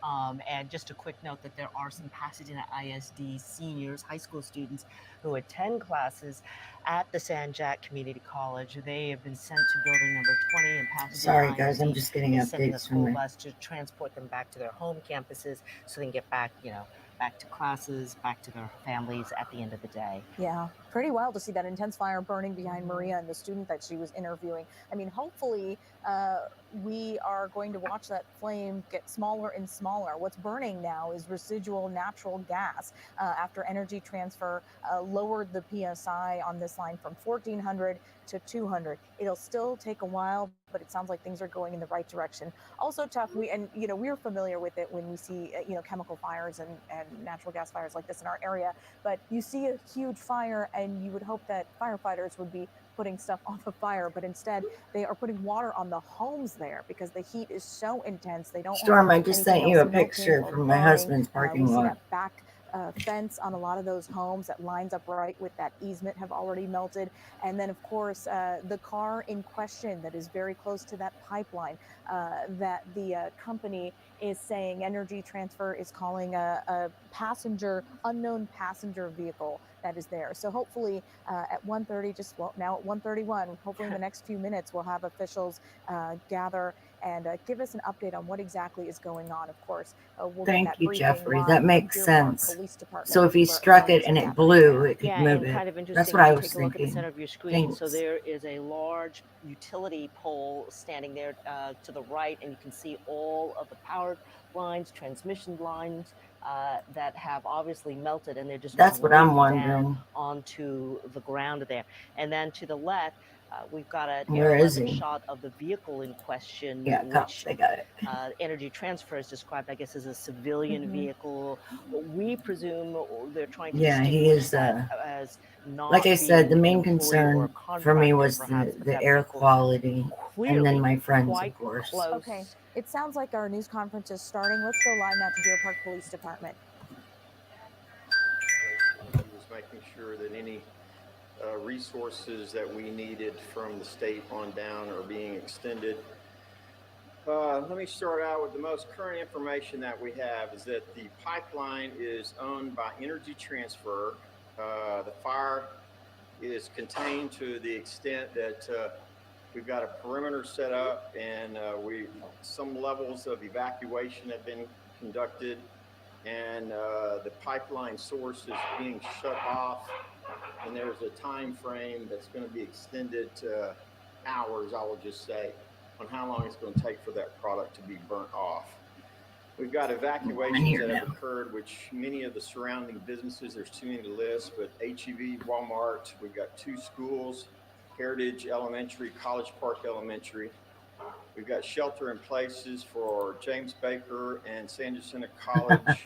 And just a quick note that there are some Pasadena ISD seniors, high school students, who attend classes at the San Jac Community College. They have been sent to building number 20 in Pasadena. Sorry, guys, I'm ISD just getting is sending a updates school from bus to transport them back to their home campuses so they can get back, back to classes, back to their families at the end of the day. Yeah, pretty wild to see that intense fire burning behind Maria and the student that she was interviewing. I mean, hopefully we are going to watch that flame get smaller and smaller. What's burning now is residual natural gas after Energy Transfer lowered the PSI on this line from 1400 to 200. It'll still take a while, but it sounds like things are going in the right direction. Also, Tuff, we're familiar with it when we see chemical fires and natural gas fires like this in our area. But you see a huge fire, and you would hope that firefighters would be putting stuff on the fire, but instead they are putting water on the homes there because the heat is so intense. They don't Storm, want I just anything sent you a else melting picture or from my burning. husband's We parking see lot. that back fence on a lot of those homes that lines up right with that easement have already melted. And then, of course, the car in question that is very close to that pipeline that the company is saying Energy Transfer is calling a unknown passenger vehicle that is there. So hopefully at 1:30, now at 1:31, hopefully in the next few minutes, we'll have officials gather and give us an update on what exactly is going on. Of course, we'll get Thank that you, briefing Jeffrey. live That from makes Deer Park sense. Police Department, So if he where struck authorities it and are it gathering blew, now. it could Yeah, move and it. kind of interesting That's what if I you was take a look at the thinking. center of your screen. So Thanks. there is a large utility pole standing there to the right, and you can see all of the power lines, transmission lines that have obviously melted, and they're just That's what I'm draped down wondering. onto the ground there. And then to the left, we've got an Air Where is 11 he? shot of the vehicle in question, Yeah, cops, which they got it. Energy Transfer is described, I guess, as a civilian vehicle. We presume they're trying to Yeah, he distinguish is. that as not Like I said, the being an main employee or a concern for me contractor, was perhaps, but the that air vehicle quality, and then clearly my friends, quite of course. close. Okay, it sounds like our news conference is starting. Let's go live now to Deer Park Police Department. He was making sure that any resources that we needed from the state on down are being extended. Let me start out with the most current information that we have is that the pipeline is owned by Energy Transfer. The fire is contained to the extent that we've got a perimeter set up, and some levels of evacuation have been conducted, and the pipeline source is being shut off, and there's a time frame that's going to be extended to hours, I will just say, on how long it's going to take for that product to be burnt off. We've got evacuations that have occurred, which many of the surrounding businesses, there's too many to list, but HEB, Walmart, we've got 2 schools, Heritage Elementary, College Park Elementary. We've got shelter in places for James Baker and San Jacinto College.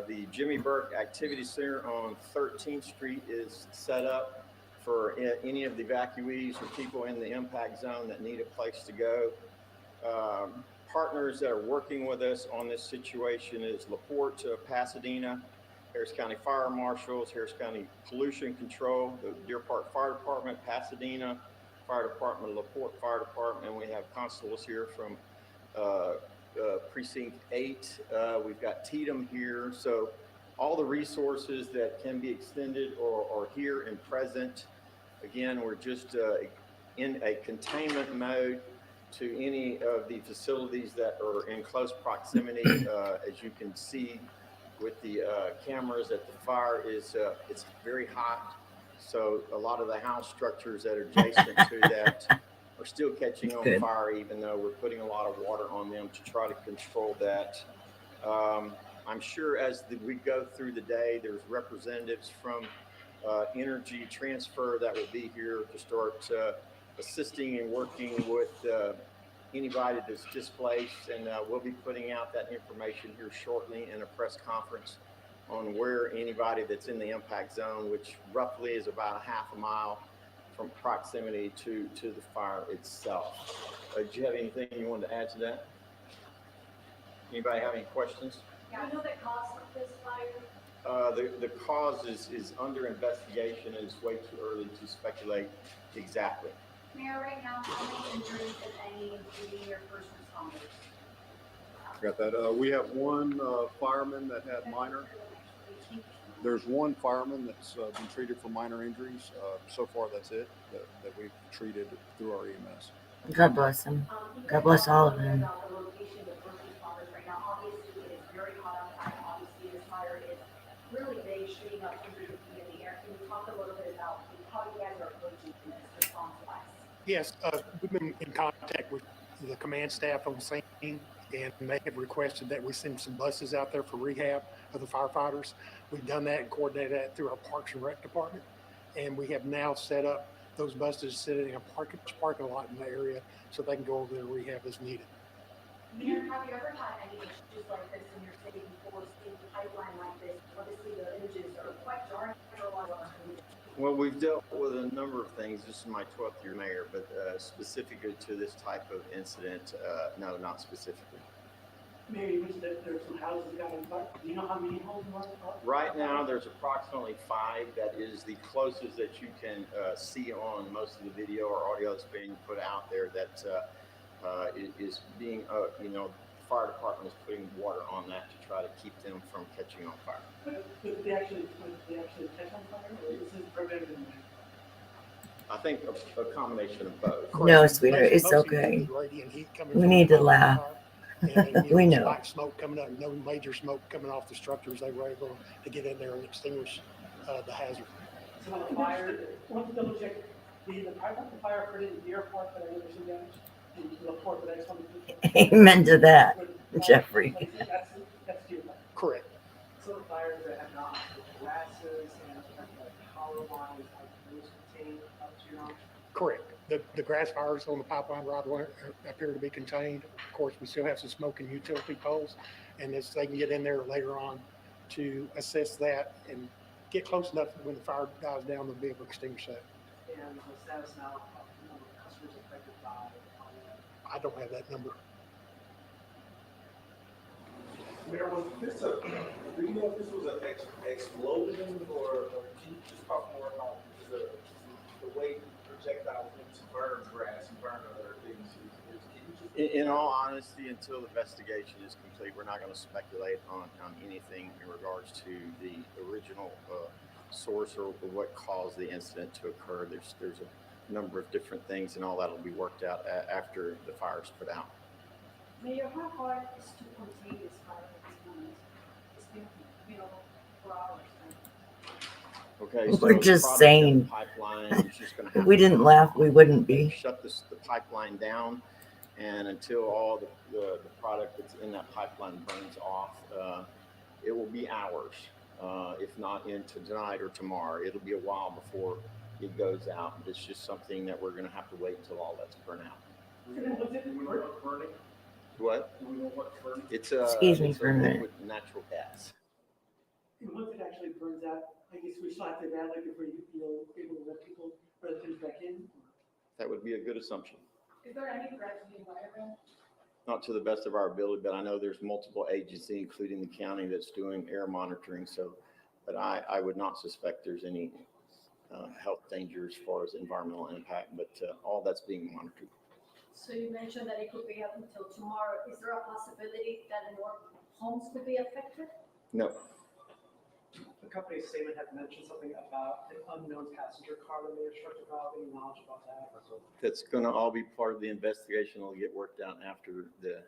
The Jimmy Burke Activity Center on 13th Street is set up for any of the evacuees or people in the impact zone that need a place to go. Partners that are working with us on this situation is LaPorte, Pasadena, Harris County Fire Marshals, Harris County Pollution Control, the Deer Park Fire Department, Pasadena Fire Department, LaPorte Fire Department, and we have constables here from Precinct 8. We've got Tatum here. So all the resources that can be extended are here and present. Again, we're just in a containment mode to any of the facilities that are in close proximity. As you can see with the cameras, that the fire is it's very hot. So a lot of the house structures that are adjacent to that are still catching on fire, even though we're putting a lot of water on them to try to control that. I'm sure as we go through the day, there's representatives from Energy Transfer that will be here to start assisting and working with anybody that's displaced, and we'll be putting out that information here shortly in a press conference on where anybody that's in the impact zone, which roughly is about a half a mile from proximity to the fire itself. Do you have anything you wanted to add to that? Anybody have any questions? Yeah, I know the cause of this fire. The cause is under investigation, and it's way too early to speculate exactly. Mayor, right now, how many injuries, if any, including your first responders? Got that. We have one fireman that had minor. There's one fireman that's been treated for minor injuries. So far, that's it that we've treated through our EMS. God bless him. God bless all of them. Really big, shooting up hundreds of feet in the air. Can you talk a little bit about how you guys are approaching this response-wise? Yes, we've been in contact with the command staff on scene, and they have requested that we send some buses out there for rehab of the firefighters. We've done that and coordinated that through our Parks and Rec department, and we have now set up those buses sitting in a parking lot in the area so they can go over there and rehab as needed. Mayor, have you ever had any issues like this in your city before, seeing a pipeline like this? Obviously, the images are quite jarring for a lot of us. Well, we've dealt with a number of things. This is my 12th year mayor, but specifically to this type of incident, no, not specifically. Maybe there's some houses got on fire. Do you know how many homes are on fire? Right now, there's approximately 5. That is the closest that you can see on most of the video or audio that's being put out there. That is being, the fire department is putting water on that to try to keep them from catching on fire. But they actually catch on fire, or this is preventive? I think a combination of both. No, sweetheart, it's Mostly okay. the radiant heat coming We from need the to laugh. and, We know. black smoke coming up, no major smoke coming off the structures. They were able to get in there and extinguish the hazard. So on the fire, I want to double check, the fire occurred in Deer Park, but I know there's some damage in the port, but I just wanted to. Amen to that, Jeffrey. That's Deer Park. Correct. Some of the fires that have not, the grasses and like power lines, like those contained up to your knowledge? Correct. The grass fires on the pipeline right away appear to be contained. Of course, we still have some smoking utility poles, and as they can get in there later on to assess that and get close enough when the fire dies down, they'll be able to extinguish that. And the status now of the number of customers affected by I don't have that number. Mayor, was this do you know if this was an explosion or can you just talk more about the way projectiles burn grass and burn other things? In all honesty, until the investigation is complete, we're not going to speculate on anything in regards to the original source or what caused the incident to occur. There's a number of different things, and all that will be worked out after the fire's put out. Mayor, how hard is to contain this fire at this moment? It's been, for hours. Okay, We're so just the product saying. in the pipeline is just going to If we didn't laugh, we wouldn't be. shut the pipeline down, and until all the product that's in that pipeline burns off, it will be hours, if not into tonight or tomorrow. It'll be a while before it goes out. It's just something that we're going to have to wait until all that's burned out. Burning? What? Do we know what's burning? It's Excuse me it's for a minute. liquid natural gas. And once it actually burns out, I guess we still have to evaluate before able to let people let things back in. That would be a good assumption. Is there any threat to the environment? Not to the best of our ability, but I know there's multiple agencies, including the county, that's doing air monitoring. So, but I would not suspect there's any health danger as far as environmental impact, but all that's being monitored. So you mentioned that it could be up until tomorrow. Is there a possibility that more homes could be affected? No. The company's statement had mentioned something about an unknown passenger car that may have struck the valve. Any knowledge about that? That's going to all be part of the investigation. It'll get worked out after the.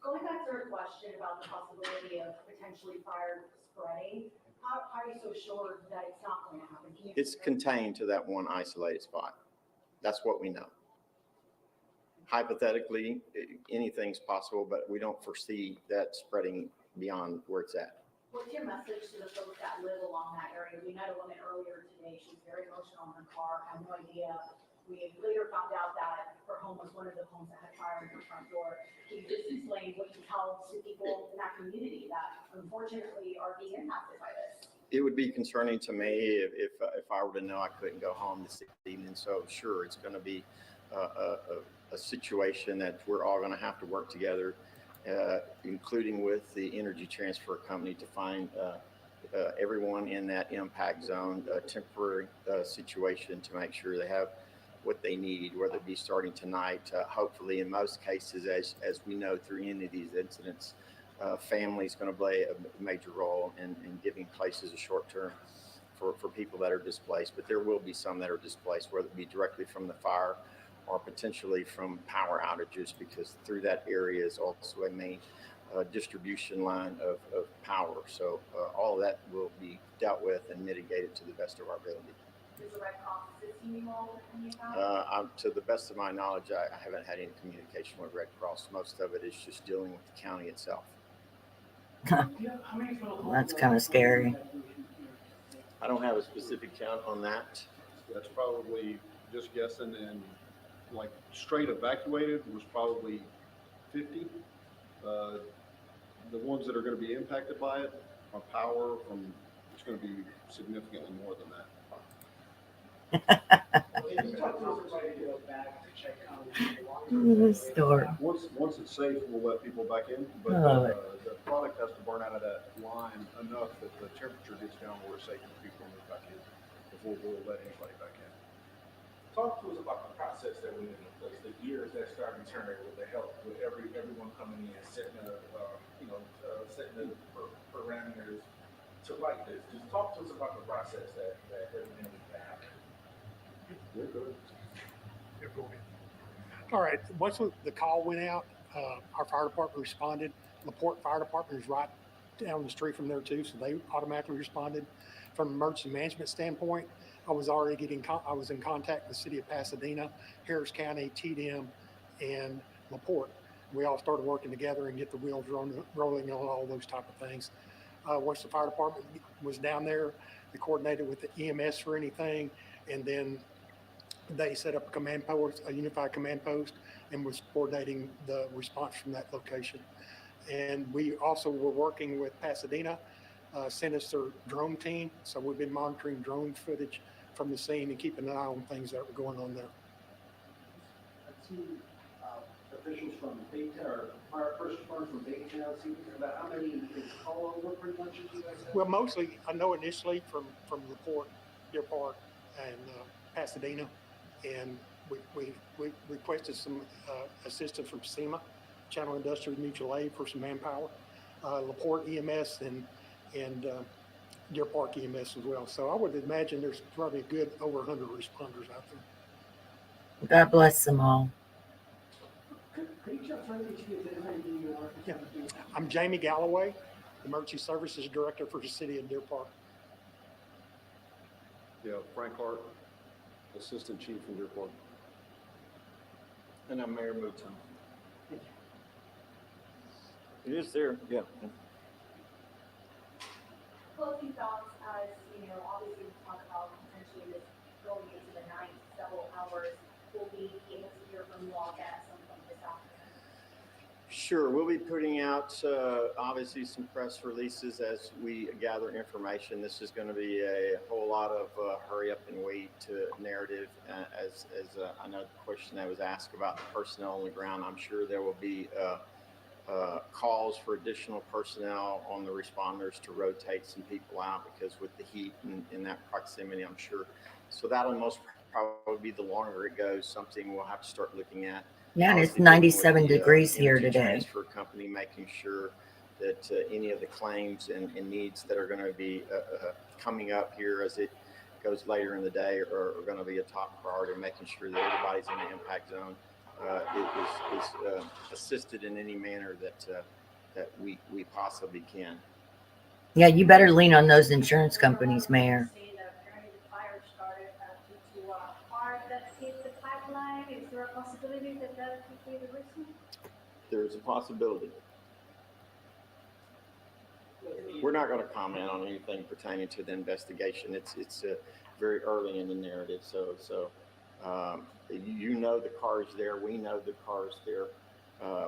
Going back to her question about the possibility of potentially fire spreading, how are you so sure that it's not going to happen? Can you It's contained to that one isolated spot. That's what we know. Hypothetically, anything's possible, but we don't foresee that spreading beyond where it's at. What's your message to the folks that live along that area? We met a woman earlier today. She was very emotional in her car, had no idea. We later found out that her home was one of the homes that had fire in her front door. Can you just explain what you tell to people in that community that unfortunately are being impacted by this? It would be concerning to me if I were to know I couldn't go home this evening. So sure, it's going to be a situation that we're all going to have to work together, including with the Energy Transfer Company, to find everyone in that impact zone a temporary situation to make sure they have what they need, whether it be starting tonight. Hopefully, in most cases, as we know through any of these incidents, family is going to play a major role in giving places a short term for people that are displaced. But there will be some that are displaced, whether it be directly from the fire or potentially from power outages, because through that area is also a main distribution line of power. So all of that will be dealt with and mitigated to the best of our ability. Is the Red Cross assisting you all with any of that? To the best of my knowledge, I haven't had any communication with Red Cross. Most of it is just dealing with the county itself. That's kind of scary. I don't have a specific count on that. That's probably just guessing, and like straight evacuated was probably 50. The ones that are going to be impacted by it are power from, it's going to be significantly more than that. Can you talk to us about to go back to check on the store. Once it's safe, we'll let people back in, but I love it. the product has to burn out of that line enough that the temperature gets down where it's safe for people to move back in before we'll let anybody back in. Talk to us about the process that we have in place, the gears that start returning with the help, with everyone coming in, setting the parameters to write this. Just talk to us about the process that everything needs to happen. You're good. Yeah, go ahead. All right, once the call went out, our fire department responded. LaPorte Fire Department is right down the street from there too, so they automatically responded. From an emergency management standpoint, I was already I was in contact with the city of Pasadena, Harris County, TDM, and LaPorte. We all started working together and get the wheels rolling on all those type of things. Once the fire department was down there, they coordinated with the EMS for anything, and then they set up a command post, a unified command post, and was coordinating the response from that location. And we also were working with Pasadena, sent us their drone team. So we've been monitoring drone footage from the scene and keeping an eye on things that were going on there. I've seen officials from Baytown, or first responders from Baytown, speaking about how many call over pretty much as you guys have? Well, mostly, I know initially from LaPorte, Deer Park, and Pasadena, and we requested some assistance from SEMA, Channel Industrial Mutual Aid, for some manpower, LaPorte EMS, and Deer Park EMS as well. So I would imagine there's probably a good over 100 responders out there. God bless them all. Could you just try to get you who you are? Yeah. I'm Jamie Galloway, Emergency Services Director for the City of Deer Park. Yeah, Frank Hart, Assistant Chief from Deer Park. And I'm Mayor Mouton. It is there, yeah. Closing thoughts, as you know, obviously we talk about potentially this going into the night, several hours. Will we be able to hear from you all at some point this afternoon? Sure, we'll be putting out obviously some press releases as we gather information. This is going to be a whole lot of hurry up and wait narrative. As I know the question that was asked about the personnel on the ground, I'm sure there will be calls for additional personnel on the responders to rotate some people out, because with the heat and in that proximity, I'm sure. So that'll most probably be, the longer it goes, something we'll have to start looking at. Yeah, and it's Obviously, 97 the, degrees here energy today. Transfer company making sure that any of the claims and needs that are going to be coming up here as it goes later in the day are going to be a top priority, making sure that everybody's in the impact zone is assisted in any manner that we possibly can. Yeah, you better lean on those insurance companies, Mayor. Say that apparently the fire started due to a car that hit the pipeline. Is there a possibility that could be the reason? There's a possibility. We're not going to comment on anything pertaining to the investigation. It's very early in the narrative, so you know the car's there. We know the car's there.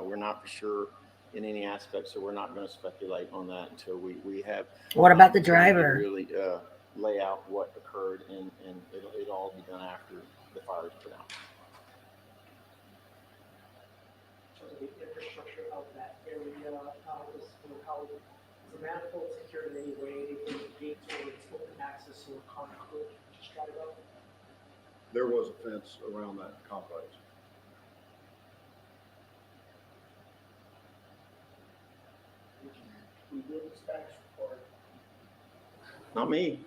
We're not for sure in any aspect, so we're not going to speculate on that until we have. What about the driver? Really lay out what occurred, and it'll all be done after the fire is put out. So the infrastructure of that area, is the manifold secured in any way, anything, gates or it's open access so a car could just drive up? There was a fence around that complex. We did the specs report. Not me.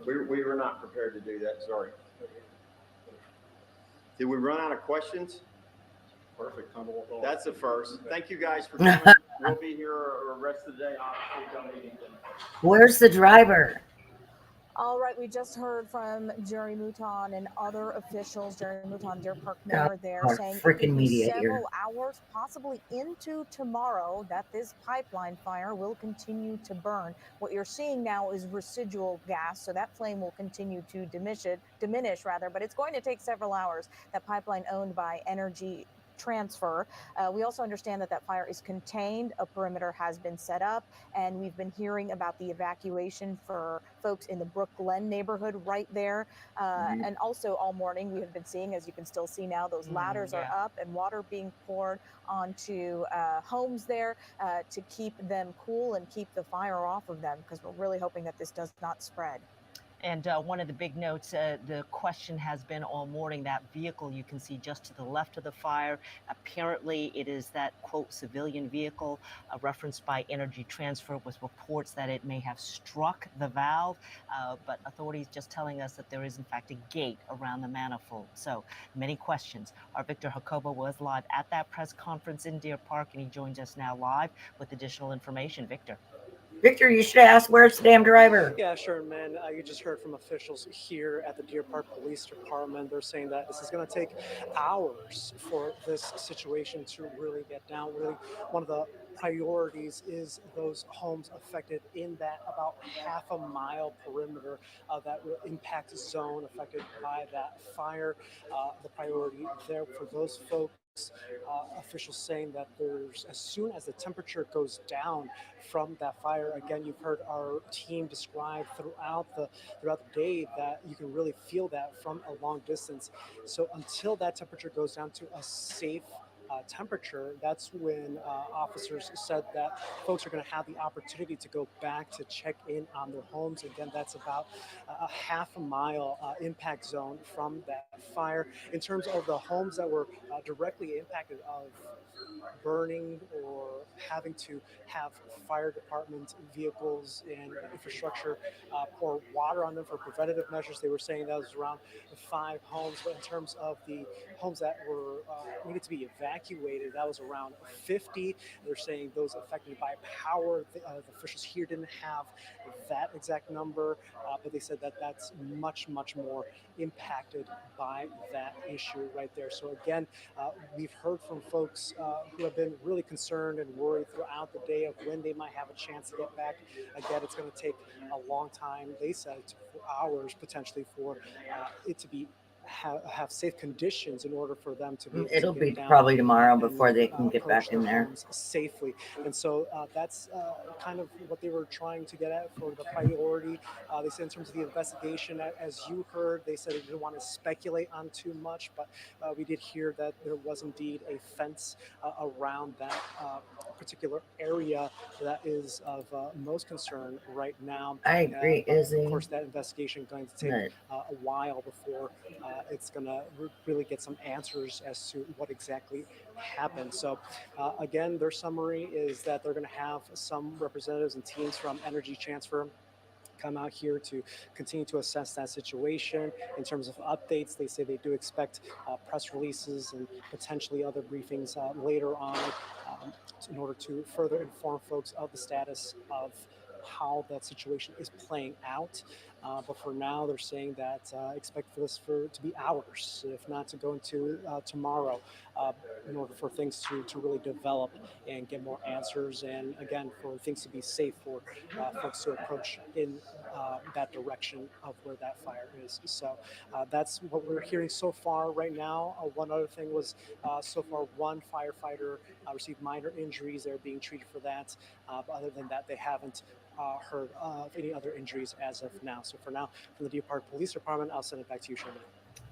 We were not prepared to do that. Sorry. Did we run out of questions? Perfect. Time to walk on. That's a first. Thank you guys for coming. We'll be here the rest of the day. Where's the driver? All right, we just heard from Jerry Mouton and other officials. Jerry Mouton, Deer Park Mayor, there our saying it freaking could be media several here. hours, possibly into tomorrow, that this pipeline fire will continue to burn. What you're seeing now is residual gas, so that flame will continue to diminish, but it's going to take several hours. That pipeline owned by Energy transfer. We also understand that that fire is contained. A perimeter has been set up, and we've been hearing about the evacuation for folks in the Brook Glen neighborhood right there. And also all morning we have been seeing, as you can still see now, those ladders are up and water being poured onto homes there to keep them cool and keep the fire off of them, because we're really hoping that this does not spread. And one of the big notes, the question has been all morning, that vehicle you can see just to the left of the fire. Apparently, it is that, quote, civilian vehicle referenced by Energy Transfer, with reports that it may have struck the valve. But authorities just telling us that there is, in fact, a gate around the manifold. So many questions. Our Victor Jacobo was live at that press conference in Deer Park, and he joins us now live with additional information. Victor. Victor, you should ask, where's the damn driver? Yeah, sure, man. You just heard from officials here at the Deer Park Police Department. They're saying that this is going to take hours for this situation to really get down. Really, one of the priorities is those homes affected in that about half a mile perimeter of that impact zone affected by that fire. The priority there for those folks. Officials saying that there's, as soon as the temperature goes down from that fire, again, you've heard our team describe throughout the day that you can really feel that from a long distance. So until that temperature goes down to a safe temperature, that's when officers said that folks are going to have the opportunity to go back to check in on their homes. Again, that's about a half a mile impact zone from that fire. In terms of the homes that were directly impacted of burning or having to have fire department vehicles and infrastructure pour water on them for preventative measures, they were saying that was around 5 homes. But in terms of the homes that were needed to be evacuated, that was around 50. They're saying those affected by power. The officials here didn't have that exact number, but they said that that's much more impacted by that issue right there. So again, we've heard from folks who have been really concerned and worried throughout the day of when they might have a chance to get back. Again, it's going to take a long time. They said hours potentially for it to be have safe conditions in order for them to be able It'll to be get down probably tomorrow and, before they can get approach back in their there. homes safely. And so that's kind of what they were trying to get at for the priority. They said in terms of the investigation, as you heard, they said they didn't want to speculate on too much, but we did hear that there was indeed a fence around that particular area that is of most concern right now. I agree, But Izzy. of course, that investigation is going to take a while before it's going to really get some answers as to what exactly happened. So again, their summary is that they're going to have some representatives and teams from Energy Transfer come out here to continue to assess that situation. In terms of updates, they say they do expect press releases and potentially other briefings later on in order to further inform folks of the status of how that situation is playing out. But for now, they're saying that expect for this to be hours, if not to go into tomorrow, in order for things to really develop and get more answers. And again, for things to be safe for folks to approach in that direction of where that fire is. So that's what we're hearing so far right now. One other thing was so far one firefighter received minor injuries. They're being treated for that. But other than that, they haven't heard of any other injuries as of now. So for now, from the Deer Park Police Department, I'll send it back to you, Sherman.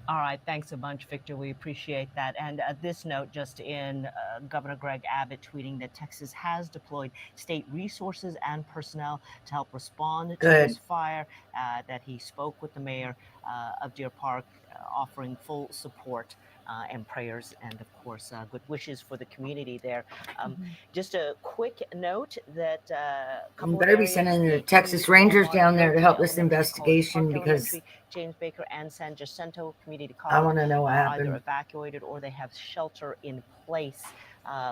All right, thanks a bunch, Victor. We appreciate that. And this note just in, Governor Greg Abbott tweeting that Texas has deployed state resources and personnel to help respond to this fire, that he spoke with the mayor of Deer Park, offering full support and prayers and, of course, good wishes for the community there. Just a quick note that You better be sending the Texas Rangers down there to help this investigation, because James Baker and San Jacinto Community I want to know what either happened. evacuated or they have shelter in place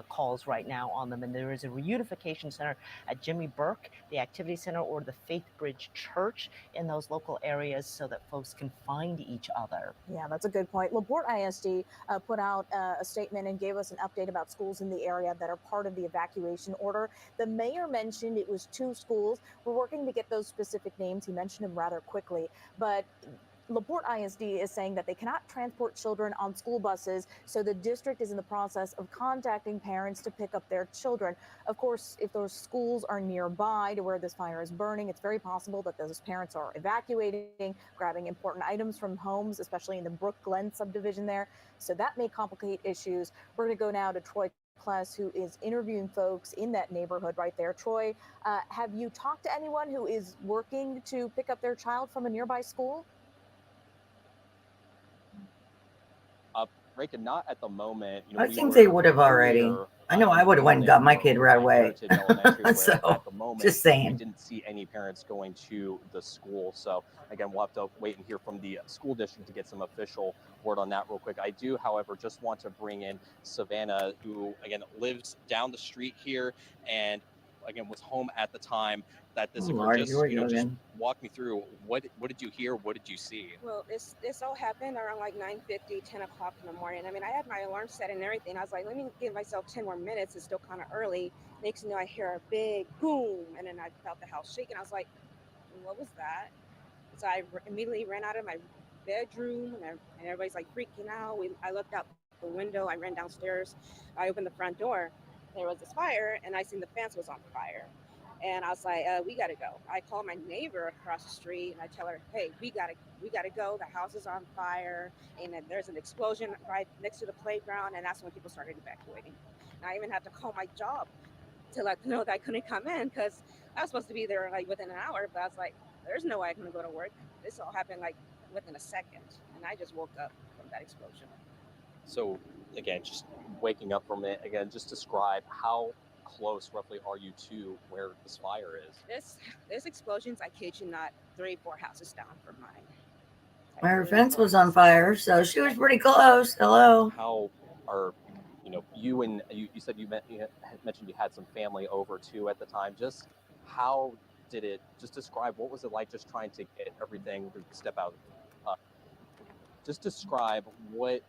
calls right now on them. And there is a reunification center at Jimmy Burke, the Activity Center, or the Faith Bridge Church in those local areas so that folks can find each other. Yeah, that's a good point. LaPorte ISD put out a statement and gave us an update about schools in the area that are part of the evacuation order. The mayor mentioned it was 2 schools. We're working to get those specific names. He mentioned them rather quickly, but LaPorte ISD is saying that they cannot transport children on school buses, so the district is in the process of contacting parents to pick up their children. Of course, if those schools are nearby to where this fire is burning, it's very possible that those parents are evacuating, grabbing important items from homes, especially in the Brook Glen subdivision there. So that may complicate issues. We're going to go now to Troy Kless, who is interviewing folks in that neighborhood right there. Troy, have you talked to anyone who is working to pick up their child from a nearby school? Reka, not at the moment. I think they would have already. I know I would have went and got my kid right away. So, at the moment, just saying. we didn't see any parents going to the school. So again, we'll have to wait and hear from the school district to get some official word on that real quick. I do, however, just want to bring in Savannah, who again lives down the street here and again was home at the time that this occurred. Lord, Just here we you know, go just again. walk me through what did you hear? What did you see? Well, this all happened around like 9:50, 10 o'clock in the morning. I mean, I had my alarm set and everything. I was like, let me give myself 10 more minutes. It's still kind of early. Next thing you know, I hear a big boom, and then I felt the house shaking. I was like, what was that? So I immediately ran out of my bedroom, and everybody's like freaking out. I looked out the window. I ran downstairs. I opened the front door. There was this fire, and I seen the fence was on fire. And I was like, we gotta go. I called my neighbor across the street and I tell her, hey, we gotta go. The house is on fire and then there's an explosion right next to the playground. And that's when people started evacuating. And I even had to call my job to let them know that I couldn't come in because I was supposed to be there like within an hour, but I was like, there's no way I can go to work. This all happened like within a second. And I just woke up from that explosion. So again, just waking up from it again, just describe how close roughly are you to where this fire is? There's explosions, I kid you not, 3-4 houses down from mine. Her fence was on fire, so she was pretty close. Hello. How are you and you said you mentioned you had some family over too at the time. Just how did it? Just describe what was it like just trying to get everything to step out. Just describe what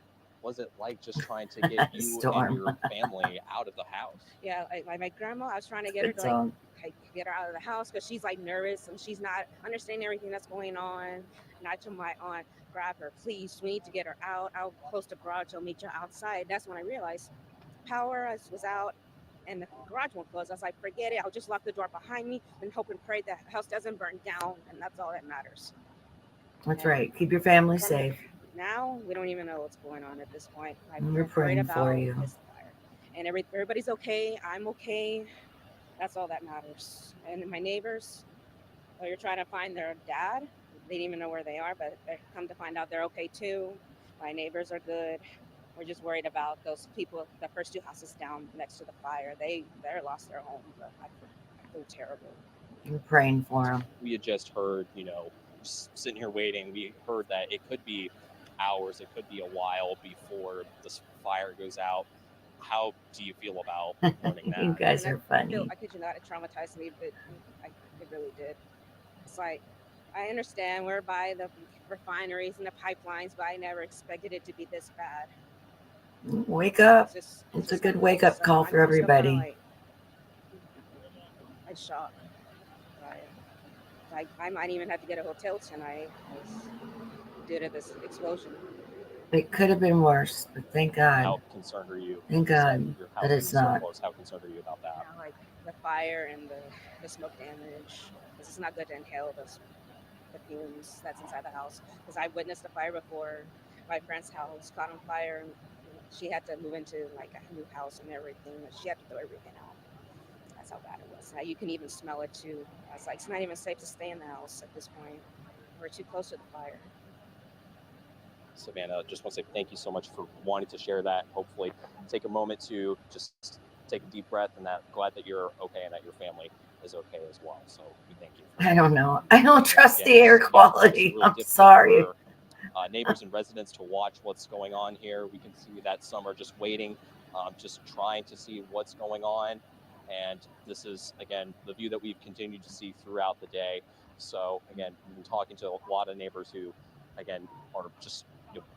was it like just trying to get you and your family out of the house? Yeah, like my grandma, I was trying to get her to like get her out of the house because she's like nervous and she's not understanding everything that's going on. And I told my aunt, grab her, please. We need to get her out. I'll close the garage. I'll meet you outside. That's when I realized power was out and the garage won't close. I was like, forget it. I'll just lock the door behind me and hope and pray the house doesn't burn down. And that's all that matters. That's right. Keep your family safe. Now we don't even know what's going on at this point. We're praying for you. And everybody's okay. I'm okay. That's all that matters. And my neighbors, you're trying to find their dad. They didn't even know where they are, but they come to find out they're okay too. My neighbors are good. We're just worried about those people, the first 2 houses down next to the fire. They're lost their home. But I feel terrible. We're praying for them. We had just heard, just sitting here waiting, we heard that it could be hours, it could be a while before this fire goes out. How do you feel about learning that? You guys are funny. I kid you not, it traumatized me, but it really did. It's like, I understand we're by the refineries and the pipelines, but I never expected it to be this bad. Wake up. It's a good wake-up call for everybody. I'm shocked. I might even have to get a hotel tonight due to this explosion. It could have been worse, but thank God. How concerned are you? Thank God that it's not. How concerned are you about that? Yeah, like the fire and the smoke damage. This is not good to inhale the fumes that's inside the house. Because I witnessed a fire before. My friend's house caught on fire, and she had to move into like a new house and everything. She had to throw everything out. That's how bad it was. Now you can even smell it too. I was like, it's not even safe to stay in the house at this point. We're too close to the fire. Savannah, just want to say thank you so much for wanting to share that. Hopefully take a moment to just take a deep breath, and glad that you're okay and that your family is okay as well. So we thank you. I don't know. I don't trust the air quality. I'm sorry. For, neighbors and residents to watch what's going on here. We can see that some are just waiting, just trying to see what's going on. And this is, again, the view that we've continued to see throughout the day. So again, we've been talking to a lot of neighbors who, again, are just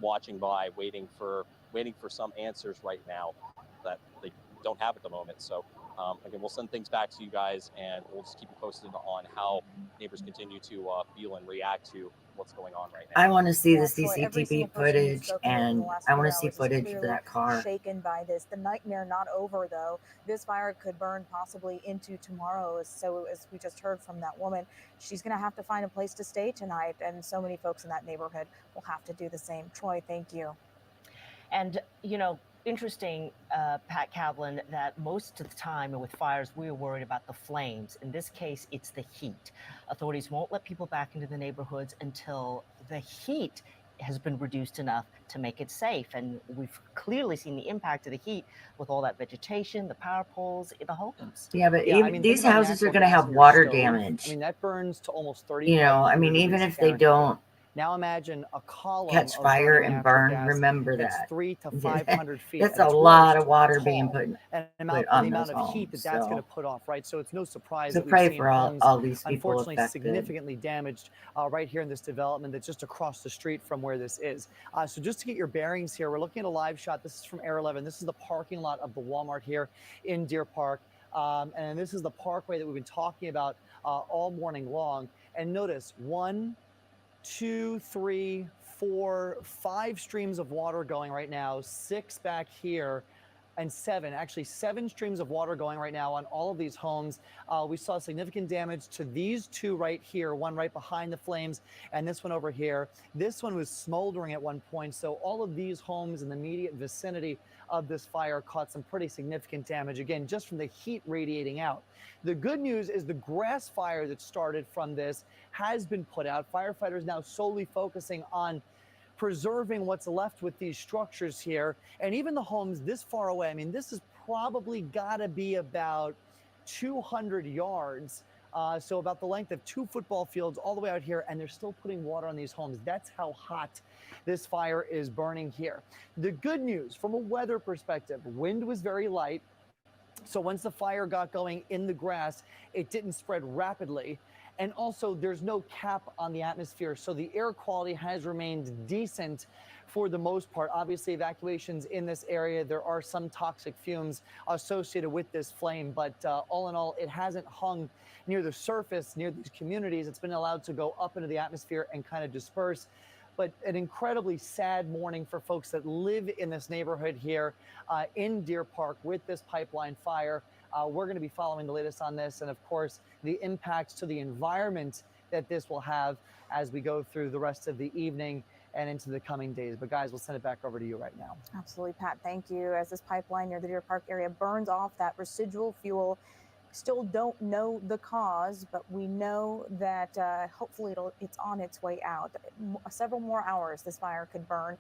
watching by, waiting for some answers right now that they don't have at the moment. So again, we'll send things back to you guys, and we'll just keep you posted on how neighbors continue to feel and react to what's going on right now. I want to see Yeah, the Troy, every single CCTV person we've footage, spoken with in the and last I few want to see hours is footage for clearly that car. shaken by this. The nightmare not over though. This fire could burn possibly into tomorrow. So as we just heard from that woman, she's going to have to find a place to stay tonight, and so many folks in that neighborhood will have to do the same. Troy, thank you. And, interesting, Pat Kaplan, that most of the time with fires, we are worried about the flames. In this case, it's the heat. Authorities won't let people back into the neighborhoods until the heat has been reduced enough to make it safe. And we've clearly seen the impact of the heat with all that vegetation, the power poles, the homes. Yeah, but Yeah, I even mean, think these about houses are natural going to gas have in your water stove. I damage. mean, that burns to almost You know, I 3,500 mean, even degrees if they Fahrenheit. don't Now imagine a column catch of fire burning and natural burn, gas remember that's that. 300 to 500 feet. That's at a its lot worst, of water being tall, put and on the amount those of heat homes. that's going So, to put off, right? So it's no surprise so that we've pray seen for homes, all these people unfortunately, affected. significantly damaged right here in this development that's just across the street from where this is. So just to get your bearings here, we're looking at a live shot. This is from Air 11. This is the parking lot of the Walmart here in Deer Park. And this is the parkway that we've been talking about all morning long. And notice 1, 2, 3, 4, 5 streams of water going right now, 6 back here, and 7, actually 7 streams of water going right now on all of these homes. We saw significant damage to these 2 right here, one right behind the flames, and this one over here. This one was smoldering at one point, so all of these homes in the immediate vicinity of this fire caught some pretty significant damage, again, just from the heat radiating out. The good news is the grass fire that started from this has been put out. Firefighters now solely focusing on preserving what's left with these structures here. And even the homes this far away, I mean, this has probably got to be about 200 yards. So about the length of 2 football fields all the way out here, and they're still putting water on these homes. That's how hot this fire is burning here. The good news from a weather perspective, wind was very light. So once the fire got going in the grass, it didn't spread rapidly. And also there's no cap on the atmosphere. So the air quality has remained decent for the most part. Obviously evacuations in this area, there are some toxic fumes associated with this flame, but all in all, it hasn't hung near the surface, near these communities. It's been allowed to go up into the atmosphere and kind of disperse. But an incredibly sad morning for folks that live in this neighborhood here in Deer Park with this pipeline fire. We're going to be following the latest on this, and of course, the impacts to the environment that this will have as we go through the rest of the evening and into the coming days. But guys, we'll send it back over to you right now. Absolutely, Pat. Thank you. As this pipeline near the Deer Park area burns off that residual fuel, still don't know the cause, but we know that hopefully it's on its way out. Several more hours this fire could burn,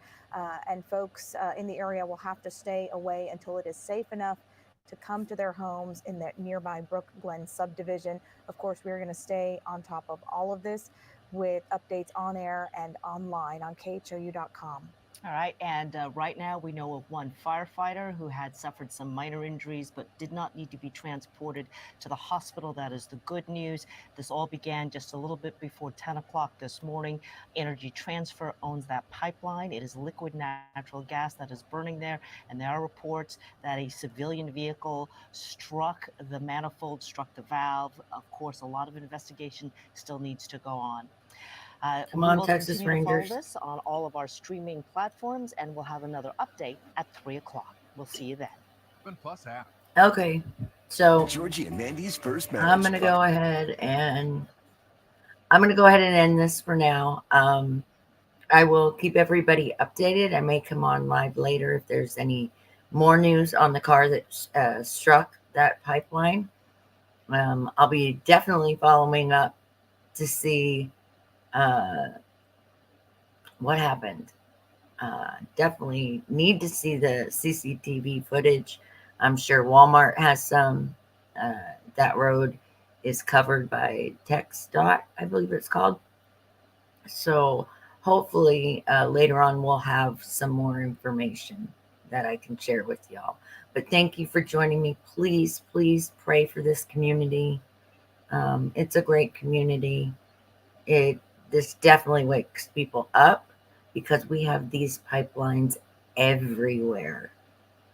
and folks in the area will have to stay away until it is safe enough to come to their homes in the nearby Brook Glen subdivision. Of course, we're going to stay on top of all of this with updates on air and online on khou.com. All right, and right now we know of one firefighter who had suffered some minor injuries but did not need to be transported to the hospital. That is the good news. This all began just a little bit before 10 o'clock this morning. Energy Transfer owns that pipeline. It is liquid natural gas that is burning there, and there are reports that a civilian vehicle struck the manifold, struck the valve. Of course, a lot of investigation still needs to go on. Come We on, will Texas continue to follow Rangers. this on all of our streaming platforms, and we'll have another update at 3 o'clock. We'll see you then. Plus app. Okay, so Georgie and Mandy's first marriage. I'm gonna go ahead and end this for now. I will keep everybody updated. I may come on live later if there's any more news on the car that struck that pipeline. I'll be definitely following up to see what happened. Definitely need to see the CCTV footage. I'm sure Walmart has some. That road is covered by TxDOT, I believe it's called. So hopefully later on we'll have some more information that I can share with y'all. But thank you for joining me. Please, please pray for this community. It's a great community. This definitely wakes people up because we have these pipelines everywhere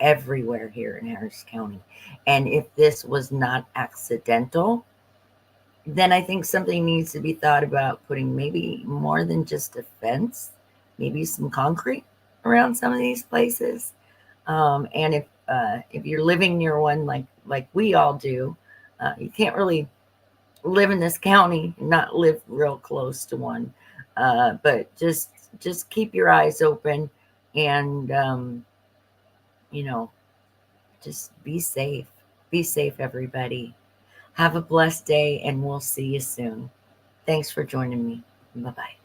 here in Harris County. And if this was not accidental, then I think something needs to be thought about putting maybe more than just a fence, maybe some concrete around some of these places. And if you're living near one like we all do, you can't really live in this county and not live real close to one. But just keep your eyes open and just be safe. Be safe, everybody. Have a blessed day, and we'll see you soon. Thanks for joining me. Bye-bye.